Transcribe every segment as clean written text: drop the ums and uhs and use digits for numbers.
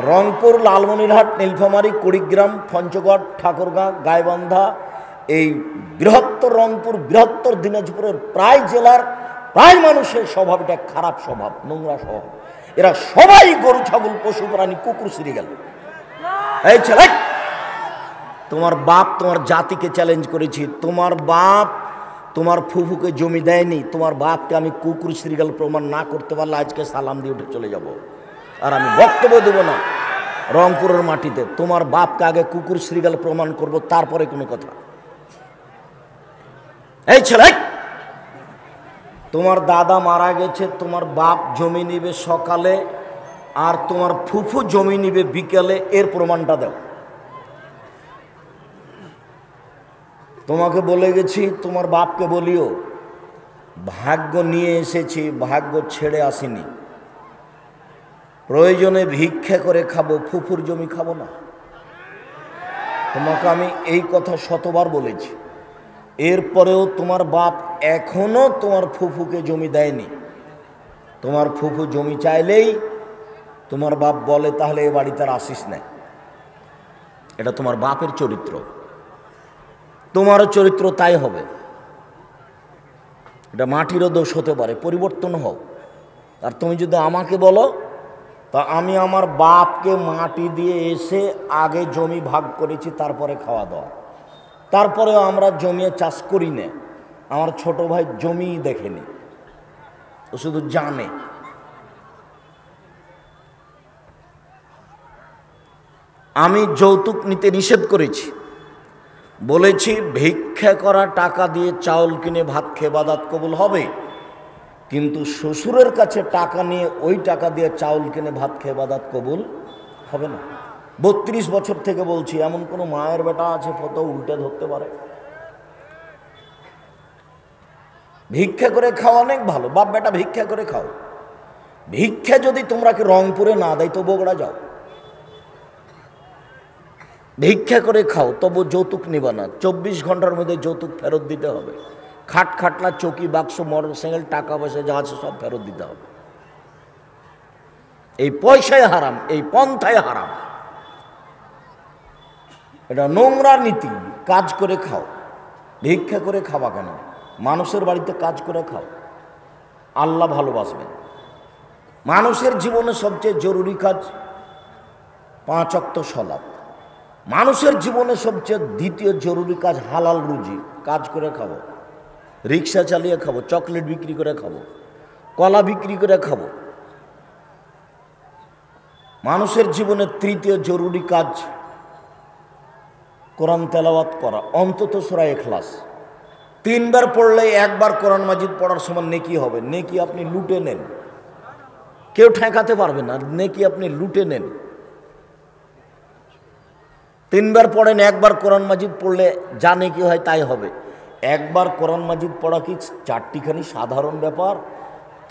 রংপুর, লালমনিরহাট, নীলফামারী, কুড়িগ্রাম, পঞ্চগড়, ঠাকুরগাঁ, গাইবান্ধা, এই বৃহত্তর রংপুর, বৃহত্তর দিনাজপুরের প্রায় জেলার প্রায় মানুষের স্বভাব এটা খারাপ স্বভাব, নোংরা স্বভাব। এরা সবাই গরু, ছাগল, পশু প্রাণী, কুকুর সিরে গেল। এই ছেলে, তোমার বাপ তোমার জাতিকে চ্যালেঞ্জ করেছি, তোমার বাপ তোমার ফুফুকে জমি দেয়নি, তোমার বাপকে আমি কুকুর শ্রীগাল প্রমাণ না করতে পারলে আজকে সালাম দিয়ে উঠে চলে যাব, আর আমি বক্তব্য দেবো না রংপুরের মাটিতে। তোমার বাপকে আগে কুকুর শ্রীগাল প্রমাণ করব, তারপরে কোনো কথা। এই ছেলে, তোমার দাদা মারা গেছে, তোমার বাপ জমি নিবে সকালে আর তোমার ফুফু জমি নিবে বিকেলে, এর প্রমাণটা দাও। তোমাকে বলে গেছি, তোমার বাপকে বলিও ভাগ্য নিয়ে এসেছি, ভাগ্য ছেড়ে আসিনি, প্রয়োজনে ভিক্ষা করে খাবো, ফুফুর জমি খাবো না। তোমাকে আমি এই কথা শতবার বলেছি, এরপরেও তোমার বাপ এখনো তোমার ফুফুকে জমি দেয়নি। তোমার ফুফু জমি চাইলেই তোমার বাপ বলে তাহলে এ বাড়িতে আর আসিস না। এটা তোমার বাপের চরিত্র, তোমারও চরিত্র তাই হবে। এটা মাটিরও দোষ হতে পারে, পরিবর্তন হও। আর তুমি যদি আমাকে বলো, তা আমি আমার বাপকে মাটি দিয়ে এসে আগে জমি ভাগ করেছি, তারপরে খাওয়া দাওয়া, তারপরেও আমরা জমিয়ে চাষ করি না। আমার ছোট ভাই জমি দেখেনি, ও শুধু জানে। আমি যৌতুক নিতে নিষেধ করেছি, বলেছি ভিক্ষা করা টাকা দিয়ে চাউল কিনে ভাত খেয়ে বাদাত কবুল হবে, কিন্তু শ্বশুরের কাছে টাকা নিয়ে ওই টাকা দিয়ে চাউল কিনে ভাত খেয়ে বাদাত কবুল হবে না। 32 বছর থেকে বলছি, এমন কোনো মায়ের বেটা আছে ফটো উল্টে ধরতে পারে? ভিক্ষা করে খাওয়া অনেক ভালো, বাপ বেটা ভিক্ষা করে খাও। ভিক্ষা যদি তোমরাকে রংপুরে না দেয় তো বগুড়া যাও, ভিক্ষা করে খাও, তবু যৌতুক নিবা না। 24 ঘন্টার মধ্যে যৌতুক ফেরত দিতে হবে। খাট খাটলা, চৌকি, বাক্স, মোটরসাইকেল, টাকা পয়সা যা আছে সব ফেরত দিতে হবে। এই পয়সায় হারাম, এই পন্থায় হারাম, এটা নোংরা নীতি। কাজ করে খাও, ভিক্ষা করে খাওয়া কেন? মানুষের বাড়িতে কাজ করে খাও, আল্লাহ ভালোবাসবেন। মানুষের জীবনে সবচেয়ে জরুরি কাজ 5 ওয়াক্ত সালাত। মানুষের জীবনে সবচেয়ে দ্বিতীয় জরুরি কাজ হালাল রুজি, কাজ করে খাবো, রিক্সা চালিয়ে খাবো, চকলেট বিক্রি করে খাবো, কলা বিক্রি করে খাবো। মানুষের জীবনে তৃতীয় জরুরি কাজ কোরআন তেলাওয়াত করা, অন্তত সূরা ইখলাস 3 বার পড়লে 1 বার কোরআন মাজিদ পড়ার সময় নেকি হবে। নেকি আপনি লুটে নেন, কেউ ঠেকাতে পারবে না, নেকি আপনি লুটে নেন। 3 বার পড়েন, 1 বার কোরআন মাজিদ পড়লে যা নেকি হয় তাই হবে। 1 বার কোরআন মাজিদ পড়া কি 4টিখানি সাধারণ ব্যাপার?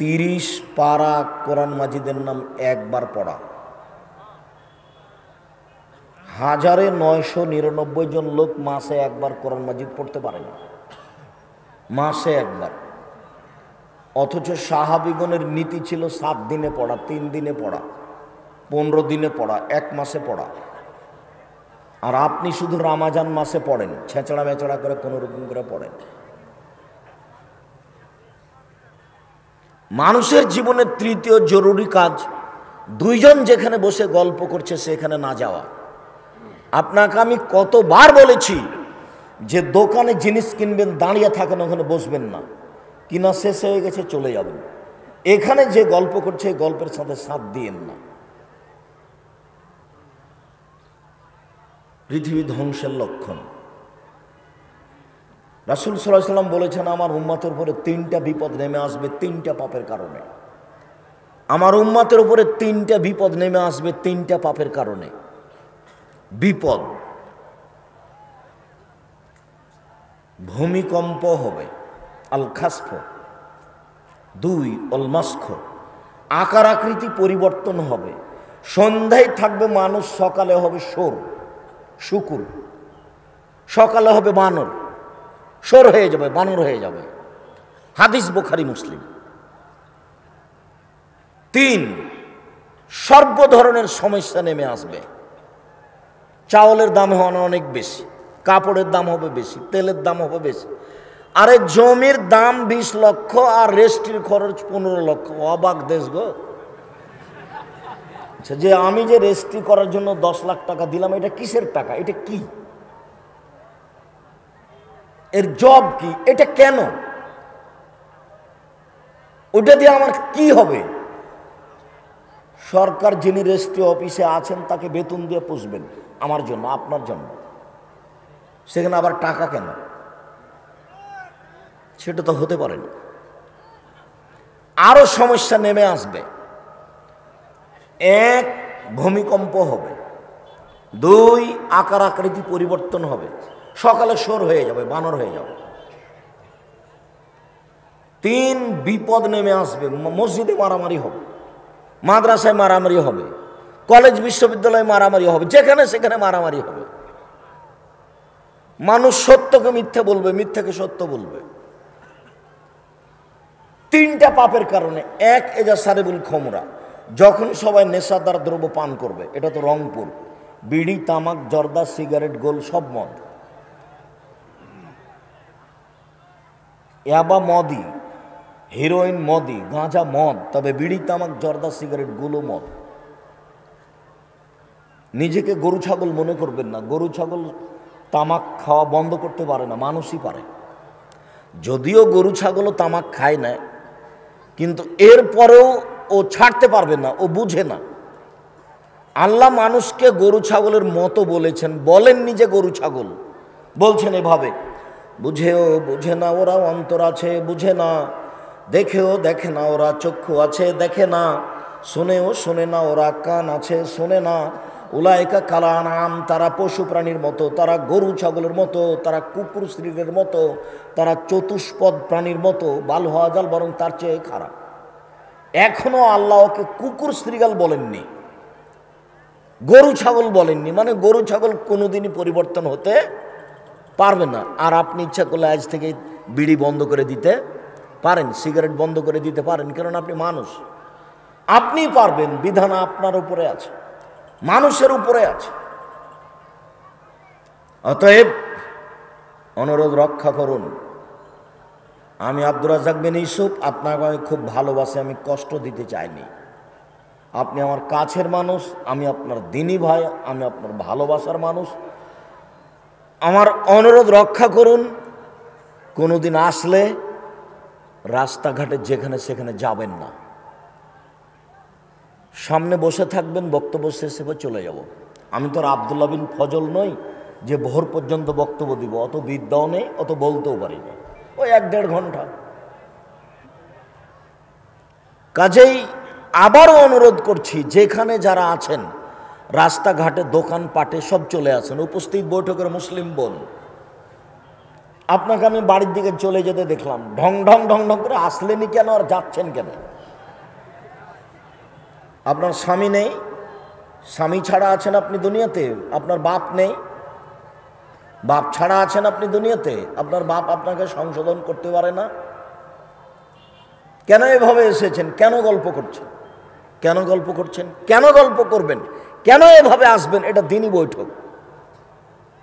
30 পারা কোরআন মাজিদের নাম 1 বার পড়া। 1999 জন লোক মাসে 1 বার কোরআন মাজিদ পড়তে পারে না, মাসে 1 বার। অথচ সাহাবীগণের নীতি ছিল 7 দিনে পড়া, 3 দিনে পড়া, 15 দিনে পড়া, 1 মাসে পড়া। আর আপনি শুধু রমজান মাসে পড়েন, ছেঁচড়া মেচড়া করে কোনো রকম করে পড়েন। মানুষের জীবনে তৃতীয় জরুরি কাজ, 2 জন যেখানে বসে গল্প করছে সেখানে না যাওয়া। আপনাকে আমি কতবার বলেছি যে দোকানে জিনিস কিনবেন, দাঁড়িয়ে থাকেন, ওখানে বসবেন না, কিনা শেষ হয়ে গেছে চলে যাবেন। এখানে যে গল্প করছে এই গল্পের সাথে সাথ দিয়েন না, পৃথিবী ধ্বংসের লক্ষণ। রাসূল সাল্লাল্লাহু আলাইহি ওয়াসাল্লাম বলেছেন, আমার উম্মতের উপরে 3টা বিপদ নেমে আসবে 3টা পাপের কারণে। আমার উম্মতের উপরে 3টা বিপদ নেমে আসবে 3টা পাপের কারণে। বিপদ, ভূমিকম্প হবে, আল খাসফ। 2 অল মাসখ, আকার আকৃতি পরিবর্তন হবে। সন্ধ্যায় থাকবে মানুষ, সকালে হবে সোর, শুকুর। সকালে হবে বানর, সোর হয়ে যাবে, বানর হয়ে যাবে। হাদিস বুখারী মুসলিম। 3 সর্ব ধরনের সমস্যা নেমে আসবে। চাউলের দাম হবে অনেক বেশি, কাপড়ের দাম হবে বেশি, তেলের দাম হবে বেশি। আরে জমির দাম 20 লক্ষ আর রেস্টির খরচ 15 লক্ষ। অবাক দেশ গো। যে আমি যে রেজিস্ট্রি করার জন্য 10 লাখ টাকা দিলাম, এটা কিসের টাকা? এটা কি? এর জব কি? এটা কেন? ওটা দিয়ে আমার কি হবে? সরকার যিনি রেজিস্ট্রি অফিসে আছেন তাকে বেতন দিয়ে পুষবেন আমার জন্য, আপনার জন্য। সেখানে আবার টাকা কেন? সেটা তো হতে পারে না। আরো সমস্যা নেমে আসবে। এক, ভূমিকম্প হবে। দুই, আকার আকৃতি পরিবর্তন হবে, সকালে শোর হয়ে যাবে, বানর হয়ে যাবে। তিন, বিপদ নেমে আসবে। মসজিদে মারামারি হবে, মাদ্রাসায় মারামারি হবে, কলেজ বিশ্ববিদ্যালয়ে মারামারি হবে, যেখানে সেখানে মারামারি হবে। মানুষ সত্যকে মিথ্যে বলবে, মিথ্যাকে সত্য বলবে। তিনটা পাপের কারণে। এক, এজা সারেবুল খমরা, যখন সবাই নেশাদার দ্রব্য পান করবে। এটা তো রংপুর। বিড়ি, তামাক, জর্দা, সিগারেট, গোল সব মদ। ইয়াবা মদই, হিরোইন মদই, গাঁজা মদ, তবে বিড়ি, তামাক, জর্দা, সিগারেট গুলো মদ। নিজেকে গরু ছাগল মনে করবেন না। গরু ছাগল তামাক খাওয়া বন্ধ করতে পারে না, মানুষই পারে। যদিও গরু ছাগলও তামাক খায় না, কিন্তু এরপরেও ও ছাড়তে পারবে না, ও বুঝে না। আল্লাহ মানুষকে গরু ছাগলের মতো বলেছেন, বলেননি যে গরু ছাগল। বলছেন এভাবে, বুঝেও বুঝে না ওরা, অন্তর আছে বুঝে না, দেখেও দেখে না ওরা, চক্ষু আছে দেখে না, শুনেও শোনে না ওরা, কান আছে শোনে না। উলাইকা কালানাম, তারা পশু প্রাণীর মতো, তারা গরু ছাগলের মতো, তারা কুকুর শ্রীরের মতো, তারা চতুষ্পদ প্রাণীর মতো। বাল হওয়া জাল, বরং তার চেয়ে খারাপ। এখনো আল্লাহ ওকে কুকুর শ্রীগাল বলেননি, গরু ছাগল বলেননি। মানে গরু ছাগল কোনোদিনই পরিবর্তন হতে পারবে না। আর আপনি ইচ্ছা করলে আজ থেকে বিড়ি বন্ধ করে দিতে পারেন, সিগারেট বন্ধ করে দিতে পারেন, কারণ আপনি মানুষ। আপনিই পারবেন, বিধান আপনার উপরে আছে, মানুষের উপরে আছে। অতএব অনুরোধ রক্ষা করুন। আমি আব্দুর রাজ্জাক বিন ইউসুফ, আপনাকে আমি খুব ভালোবাসি, আমি কষ্ট দিতে চাইনি। আপনি আমার কাছের মানুষ, আমি আপনার দিনী ভাই, আমি আপনার ভালোবাসার মানুষ। আমার অনুরোধ রক্ষা করুন। কোনোদিন আসলে রাস্তাঘাটে যেখানে সেখানে যাবেন না, সামনে বসে থাকবেন, বক্তব্য শেষে চলে যাব। আমি তো আর আবদুল্লাহ বিন ফজল নই যে ভোর পর্যন্ত বক্তব্য দিব। অত বিদ্যাও নেই, অত বলতেও পারি না, ওই 1-1.5 ঘন্টা। কাজেই আবারও অনুরোধ করছি, যেখানে যারা আছেন রাস্তাঘাটে, দোকানপাটে সব চলে আসেন। উপস্থিত বৈঠকের মুসলিম বোন, আপনাকে আমি বাড়ির দিকে চলে যেতে দেখলাম, ঢং ঢং ঢং ঢং করে আসলেনি কেন আর যাচ্ছেন কেন? আপনার স্বামী নেই, স্বামী ছাড়া আছেন আপনি দুনিয়াতে। আপনার বাপ নেই, বাপ ছাড়া আছেন আপনি দুনিয়াতে। আপনার বাপ আপনাকে সংশোধন করতে পারে না। কেন এভাবে এসেছেন? কেন গল্প করছেন? কেন গল্প করছেন? কেন গল্প করবেন? কেন এভাবে আসবেন? এটা দিনই বৈঠক।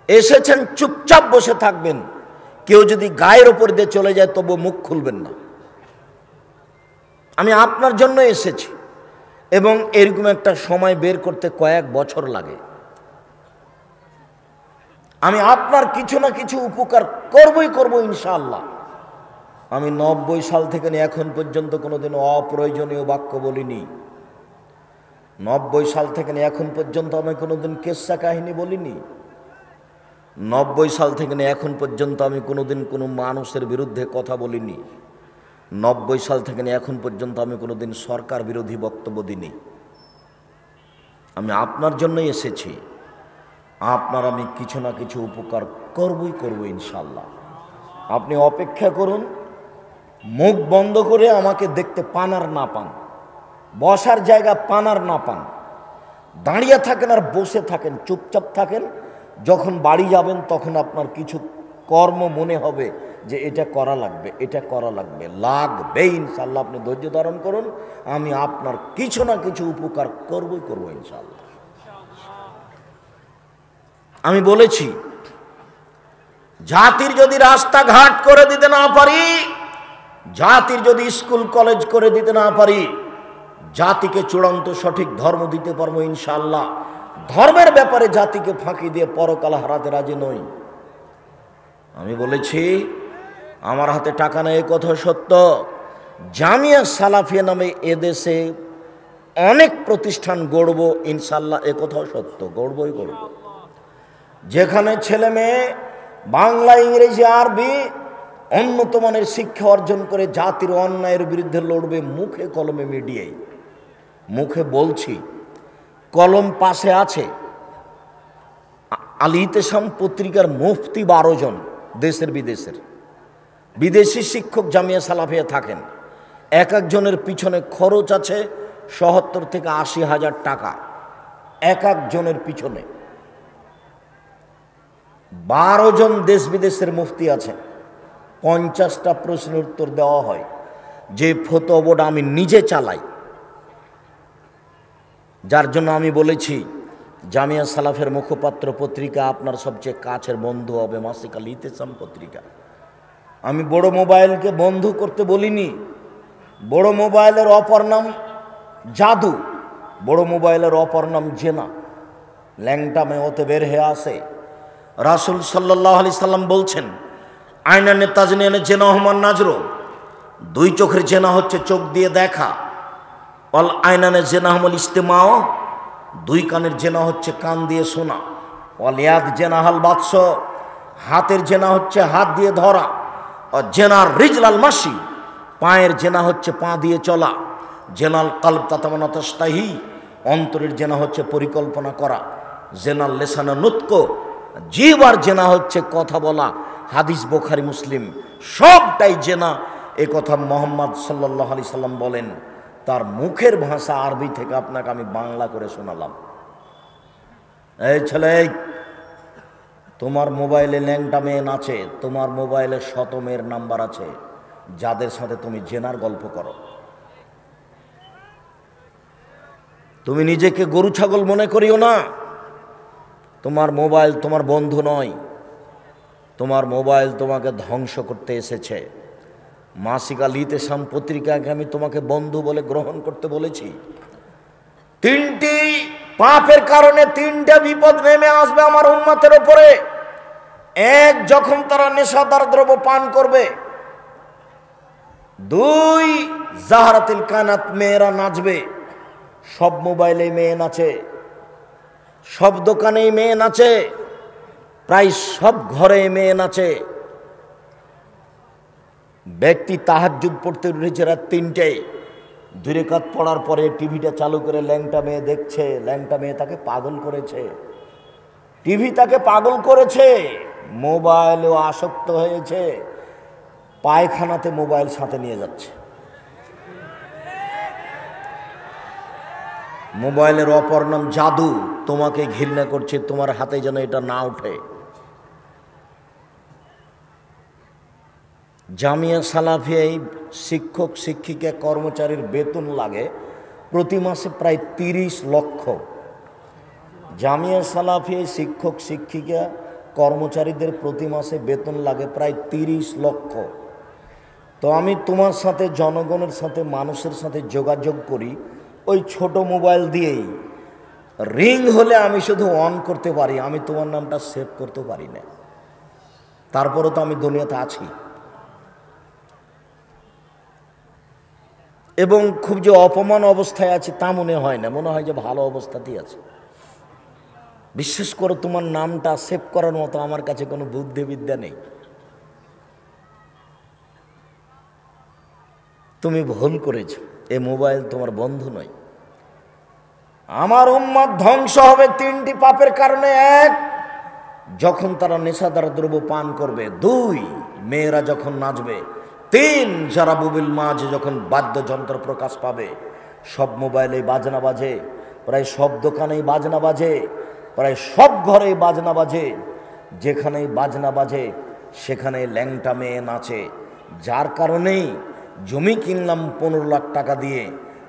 এসেছেন, চুপচাপ বসে থাকবেন। কেউ যদি গায়ের ওপর দিয়ে চলে যায় তবু মুখ খুলবেন না। আমি আপনার জন্য এসেছি, এবং এরকম একটা সময় বের করতে কয়েক বছর লাগে। আমি আপনার কিছু না কিছু উপকার করবই করব ইনশাআল্লাহ। আমি 90 সাল থেকে এখন পর্যন্ত কোনোদিন অপ্রয়োজনীয় বাক্য বলিনি। 90 সাল থেকে এখন পর্যন্ত আমি কোনোদিন কেচ্ছা কাহিনী বলিনি। 90 সাল থেকে এখন পর্যন্ত আমি কোনোদিন কোনো মানুষের বিরুদ্ধে কথা বলিনি। 90 সাল থেকে এখন পর্যন্ত আমি কোনোদিন সরকার বিরোধী বক্তব্য দিইনি। আমি আপনার জন্যই এসেছি। আপনার আমি কিছু না কিছু উপকার করবই করব ইনশাআল্লাহ। আপনি অপেক্ষা করুন, মুখ বন্ধ করে আমাকে দেখতে পান আর না পান, বসার জায়গা পান আর না পান, দাঁড়িয়ে থাকেন আর বসে থাকেন, চুপচাপ থাকেন। যখন বাড়ি যাবেন তখন আপনার কিছু কর্ম মনে হবে যে এটা করা লাগবে, এটা করা লাগবে ইনশাল্লাহ। আপনি ধৈর্য ধারণ করুন, আমি আপনার কিছু না কিছু উপকার করবো ইনশাল্লাহ। আমি বলেছি, জাতির যদি রাস্তাঘাট করে দিতে না পারি, জাতির যদি স্কুল কলেজ করে দিতে না পারি, জাতিকে চূড়ান্ত সঠিক ধর্ম দিতে পারবো ইনশাআল্লাহ। ধর্মের ব্যাপারে জাতিকে ফাঁকি দিয়ে পরকাল হারাতে রাজি নই। আমি বলেছি, আমার হাতে টাকা নেই, এ কথা সত্য। জামিয়া সালাফিয়া নামে এদেশে অনেক প্রতিষ্ঠান গড়ব ইনশাআল্লাহ, এ কথাও সত্য, গড়বই গড়ব। যেখানে ছেলে মেয়ে বাংলা, ইংরেজি, আরবি উন্নত মানের শিক্ষা অর্জন করে জাতির অন্যায়ের বিরুদ্ধে লড়বে, মুখে কলমে মিডিয়ায়। মুখে বলছি, কলম পাশে আছে। আল ইতিসাম পত্রিকার মুফতি 12 জন, দেশের বিদেশের। বিদেশি শিক্ষক জামিয়া সালাফিয়া থাকেন। এক একজনের পিছনে খরচ আছে 70 থেকে 80 হাজার টাকা, এক একজনের পিছনে। 12 জন দেশ বিদেশের মুফতি আছেন। 50টা প্রশ্নের উত্তর দেওয়া হয়। যে ফতোয়া বোর্ড আমি নিজে চালাই, যার জন্য আমি বলেছি জামিয়া সালাফের মুখপাত্র পত্রিকা আপনার সবচেয়ে কাছের বন্ধু হবে মাসিক আল ইতিসাম পত্রিকা। আমি বড় মোবাইলকে বন্ধ করতে বলিনি। বড় মোবাইলের অপর নাম জাদু, বড় মোবাইলের অপর নাম জেনা। ল্যাংটা মেয়েতে বের হয়ে আসে। রাসূল সাল্লাল্লাহু আলাইহি সাল্লাম বলছেন, আয়নানে তাজনিয়ানে জেনা হুমান নাজরো, 2 চোখের জেনা হচ্ছে চোখ দিয়ে দেখা। অল আয়নানে জেনা হুমল ইস্তেমাও, 2 কানের জেনা হচ্ছে কান দিয়ে শোনা। অল ইয়াদ জেনা হাল বাদশ, হাতের জেনা হচ্ছে হাত দিয়ে ধরা। জেনার রিজলাল মাসি, পায়ের জেনা হচ্ছে পা দিয়ে চলা। জেনাল কালব তাতামানা তাস্তাহি, অন্তরের জেনা হচ্ছে পরিকল্পনা করা। জেনাল লেসানা নুতক, জিহ্বার জেনা হচ্ছে কথা বলা। হাদিস বুখারী মুসলিম, সবটাই জেনা। এ কথা মুহাম্মদ সাল্লাল্লাহু আলাইহি সাল্লাম বলেন। তার মুখের ভাষা আরবি থেকে আপনাকে আমি বাংলা করে শোনালাম। এই ছেলে, তোমার মোবাইলে ল্যাংটা মেয়ে নাচে, তোমার মোবাইলে 100 মেয়ের নাম্বার আছে যাদের সাথে তুমি জেনার গল্প করো। তুমি নিজেকে গরু ছাগল মনে করিও না। তোমার মোবাইল তোমার বন্ধু নয়, তোমার মোবাইল তোমাকে ধ্বংস করতে এসেছে। মাসিক আল ইতিসাম পত্রিকাকে আমি তোমাকে বন্ধু বলে গ্রহণ করতে বলেছি। 3টি পাপের কারণে 3টা বিপদ নেমে আসবে আমার উম্মতের উপরে। 1, যখন তারা নেশাদার দ্রব্য পান করবে। 2, জাহারাতিল কানাত, মেয়েরা নাচবে। সব মোবাইলে মেয়ে নাচে, সব দোকানেই মেয়ে নাচে, প্রায় সব ঘরে মেয়ে নাচে। ব্যক্তি তাহাজ্জুদ পড়তে উঠেছে রাত 3টায়, 2 রাকাত পড়ার পরে টিভিটা চালু করে ল্যাংটা মেয়ে দেখছে। ল্যাংটা মেয়ে তাকে পাগল করেছে, টিভি তাকে পাগল করেছে, মোবাইলেও আসক্ত হয়েছে। পায়খানাতে মোবাইল সাথে নিয়ে যাচ্ছে। মোবাইলের অপর নাম জাদু। তোমাকে ঘৃণা করছে, তোমার হাতে যেন এটা না ওঠে। জামিয়া সালাফিয়ায় শিক্ষক শিক্ষিকা কর্মচারীর বেতন লাগে প্রতি মাসে প্রায় 30 লক্ষ। জামিয়া সালাফিয়ায় শিক্ষক শিক্ষিকা কর্মচারীদের প্রতি মাসে বেতন লাগে প্রায় 30 লক্ষ। তো আমি তোমার সাথে, জনগণের সাথে, মানুষের সাথে যোগাযোগ করি ওই ছোট মোবাইল দিয়েই। রিং হলে আমি শুধু অন করতে পারি, আমি তোমার নামটা সেভ করতে পারি না। তারপরে তো আমি দুনিয়াতে আছি। এবং খুব যে অপমান অবস্থায় আছে তা মনে হয় না, মনে হয় যে ভালো অবস্থাতেই আছে। বিশেষ করে তোমার নামটা সেভ করার মতো আমার কাছে কোনো বুদ্ধিবিদ্যা নেই। তুমি ভুল করেছো, এ মোবাইল তোমার বন্ধু নয়। আমার উম্মত ধ্বংস হবে 3টি পাপের কারণে। 1, যখন তারা নেশাদার দ্রব্য পান করবে। 2, মেয়েরা যখন নাচবে। 3, যারা বুবিল মাঝে যখন বাদ্যযন্ত্র প্রকাশ পাবে। সব মোবাইলে বাজনা বাজে, প্রায় সব দোকানেই বাজনা বাজে, প্রায় সব ঘরেই বাজনা বাজে। যেখানেই বাজনা বাজে সেখানে ল্যাংটা মেয়ে নাচে, যার কারণেই জমি কিনলাম 15 লাখ টাকা দিয়ে,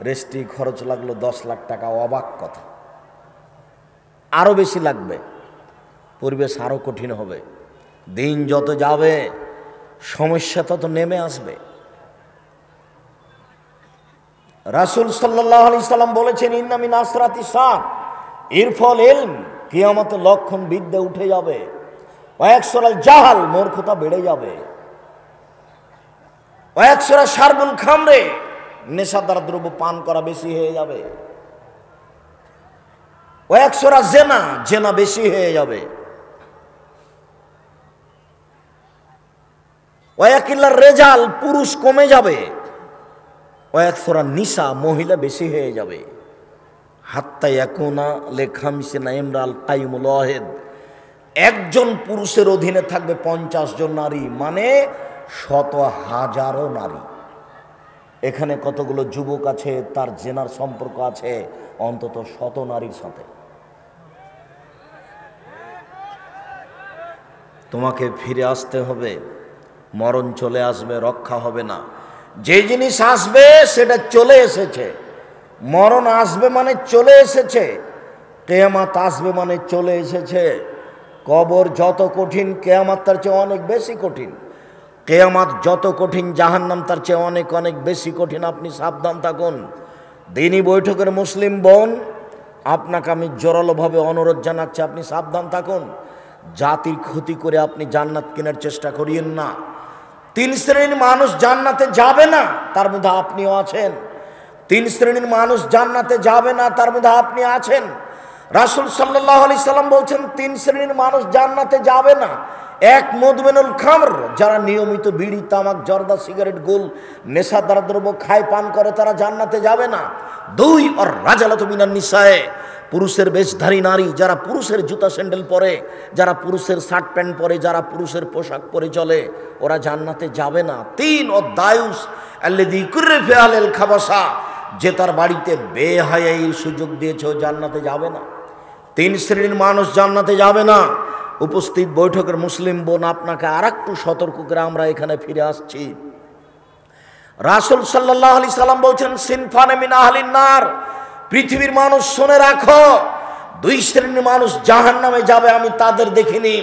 রেজিস্ট্রি খরচ লাগলো 10 লাখ টাকা। অবাক কথা, আরও বেশি লাগবে, পরিবেশ আরও কঠিন হবে। দিন যত যাবে সমস্যা তত নেমে আসবে। রাসূল সাল্লাল্লাহু আলাইহি সাল্লাম বলেছেন, ইন্না মিন আসরাতি সাআত ইরফাল ইলম, কিয়ামতের লক্ষণ বিদ্যা উঠে যাবে, ওয়ায়াকসুরাল জাহাল, মূর্খতা বেড়ে যাবে, ওয়ায়াকসুরা শারবুল খামরে, নেশাদার দ্রব্য পান করা বেশি হয়ে যাবে, ওয়ায়াকসুরা জেনা, জেনা বেশি হয়ে যাবে, ওয়ায়াকিল্লার রেজাল, পুরুষ কমে যাবে, ওয়ায়াকসুরা নিসা, মহিলা বেশি হয়ে যাবে, হাত্তা ইয়াকুনা লিখামসিনা ইমরাল কাইমুল ওয়াহিদ, একজন পুরুষের অধীনে থাকবে 50 জন নারী, মানে 100,000 নারী। এখানে কতগুলো যুবক আছে, তার জেনার সম্পর্ক আছে অন্তত 100 নারীর সাথে। তোমাকে ফিরে আসতে হবে, মরণ চলে আসবে, রক্ষা হবে না। যে জিনিস আসবে সেটা চলে এসেছে, মরণ আসবে মানে চলে এসেছে, কিয়ামত আসবে মানে চলে এসেছে। কবর যত কঠিন, কিয়ামত তার চেয়ে অনেক বেশি কঠিন। কিয়ামত যত কঠিন, জাহান্নাম তার চেয়ে অনেক অনেক বেশি কঠিন। আপনি সাবধান থাকুন। দিনী বৈঠকের মুসলিম বোন, আপনাকে আমি জোরালোভাবে অনুরোধ জানাচ্ছি, আপনি সাবধান থাকুন। জাতির ক্ষতি করে আপনি জান্নাত কেনার চেষ্টা করিয়েন না। 3 শ্রেণীর মানুষ জান্নাতে যাবে না, তার মধ্যে আপনিও আছেন। 3 শ্রেণীর মানুষ জান্নাতে যাবে না, তার মধ্যে আপনি আছেন। রাসূল সাল্লাল্লাহু আলাইহি সাল্লাম বলছেন, 3 শ্রেণীর মানুষ জান্নাতে যাবে না। 1, মুদমিনুল খামর, যারা নিয়মিত বিড়ি, তামাক, জর্দা, সিগারেট, গোল, নেশাদার দ্রব্য খায়, পান করে, তারা জান্নাতে যাবে না। 2, আর রাজালাতু মিনান নিসায়ে, পুরুষের বেশধারী নারী, যারা পুরুষের জুতা স্যান্ডেল পরে, যারা পুরুষের শার্ট প্যান্ট পরে, যারা পুরুষের পোশাক পরে চলে, ওরা জান্নাতে যাবে না। 3, ও দায়ুস আল্লাযী কুররা ফি আহলিল খাবাসা, যে তার বাড়িতে বেহায়াইর সুযোগ দিয়েছে, ও জান্নাতে যাবে না। 3 শ্রেণীর মানুষ জান্নাতে যাবে না। উপস্থিত বৈঠকের মুসলিম বোন, আপনাকে আরেকটু সতর্ক করে আমরা এখানে ফিরে আসছি। রাসূল সাল্লাল্লাহু আলাইহি সাল্লাম বলছেন, সিনফানে মিন আহলিন নার, পৃথিবীর মানুষ শুনে রাখো, 2 শ্রেণীর মানুষ জাহান্নামে যাবে, আমি তাদের দেখিনি।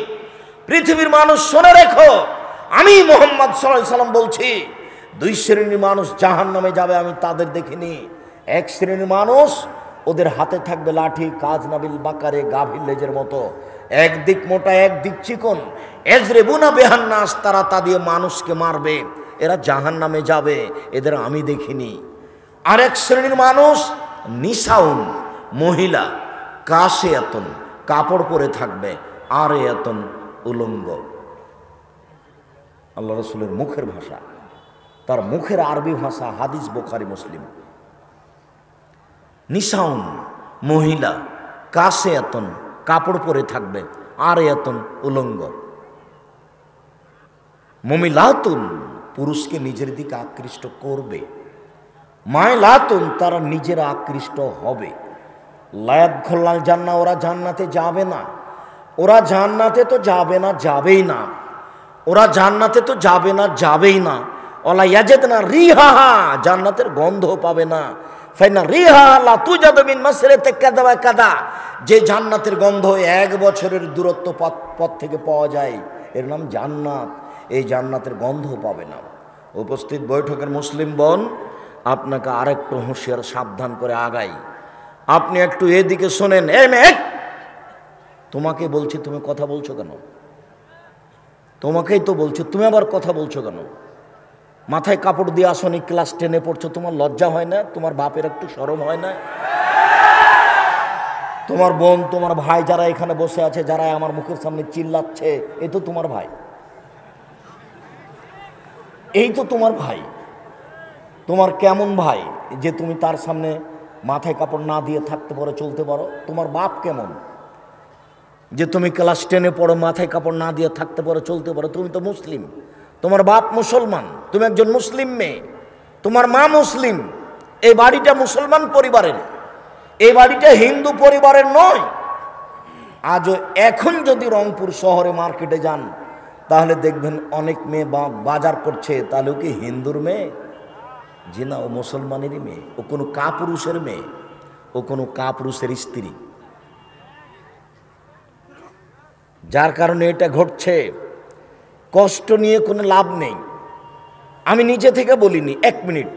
পৃথিবীর মানুষ শুনে রেখো, আমি মুহাম্মদ সাল্লাল্লাহু আলাইহি সাল্লাম বলছি, 2 শ্রেণীর মানুষ জাহান্নামে যাবে, আমি তাদের দেখিনি। 1 শ্রেণীর মানুষ, ওদের হাতে থাকবে লাঠি, কাজ নাবিল বাকারে, গাভীর লেজের মতো, একদিক মোটা একদিক চিকন, এজরেবুনা বেহান্নাস, তারা তা দিয়ে মানুষকে মারবে, এরা জাহান্নামে যাবে, এদের আমি দেখিনি। আরেক শ্রেণীর মানুষ, নিসাউন, মহিলা, কাসিয়াতুন, কাপড় পরে থাকবে, আরিয়াতুন, উলঙ্গ। আল্লাহ রাসূলের মুখের ভাষা, তার মুখের আরবি ভাষা, হাদিস বুখারী মুসলিম। নিসাউন, মহিলা, কাসিয়াতুন, কাপড় পরে থাকবে, আরিয়াতুন, উলঙ্গ। মুমিলাতুন, পুরুষকে নিজের দিকে আকৃষ্ট করবে, মাইলাতুন, তারা নিজেরা আকৃষ্ট হবে। লায়াদখুলুল জান্নাহ, ওরা জান্নাতে যাবে না। ওরা জান্নাতে তো যাবে না, যাবেই না। ওরা জান্নাতে তো যাবে না, যাবেই না। ওয়ালা ইয়াজিদনা রিহাহা, জান্নাতের গন্ধ পাবে না। ফাইনা রিহা লা তুজাদু মিন মাসরিতি কাযা ওয়া কাযা, যে জান্নাতের গন্ধ 1 বছরের দূরত্ব পথ থেকে পাওয়া যায়, এর নাম জান্নাত। এই জান্নাতের গন্ধ পাবে না। উপস্থিত বৈঠকের মুসলিম বোন, আপনাকে আরেকটু হুঁশিয়ার, সাবধান করে আগাই। আপনি একটু এদিকে শোনেন। এই মেয়ে, তোমাকে বলছি, তুমি কথা বলছো কেন? তোমাকেই তো বলছি, তুমি আবার কথা বলছো কেন? মাথায় কাপড় দিয়ে আসনি, ক্লাস 10-এ পড়ছো, তোমার লজ্জা হয় না? তোমার বাপের একটু শরম হয় না? তোমার বোন, তোমার ভাই যারা এখানে বসে আছে, যারা আমার মুখের সামনে চিল্লাচ্ছে, এ তো তোমার ভাই, এই তো তোমার ভাই। তোমার কেমন ভাই যে তুমি তার সামনে মাথায় কাপড় না দিয়ে থাকতে পারো, চলতে পারো? তোমার বাপ কেমন যে তুমি ক্লাস 10-এ পড়ো, মাথায় কাপড় না দিয়ে থাকতে পারো, চলতে পারো? তুমি তো মুসলিম, তোমার বাপ মুসলমান, তুমি একজন মুসলিম মেয়ে, তোমার মা মুসলিম। এই বাড়িটা মুসলমান পরিবারের, এই বাড়িটা হিন্দু পরিবারের নয়। আজও এখন যদি রংপুর শহরে মার্কেটে যান, তাহলে দেখবেন অনেক মেয়ে বাজার করছে, তাহলে ও কি হিন্দুর মেয়ে? জি না, ও মুসলমানেরই মেয়ে। ও কোনো কাপুরুষের মেয়ে, ও কোনো কাপুরুষের স্ত্রী। যার কারণে এটা ঘটছে। কষ্ট নিয়ে কোনো লাভ নেই। আমি নিজে থেকে বলিনি, 1 মিনিট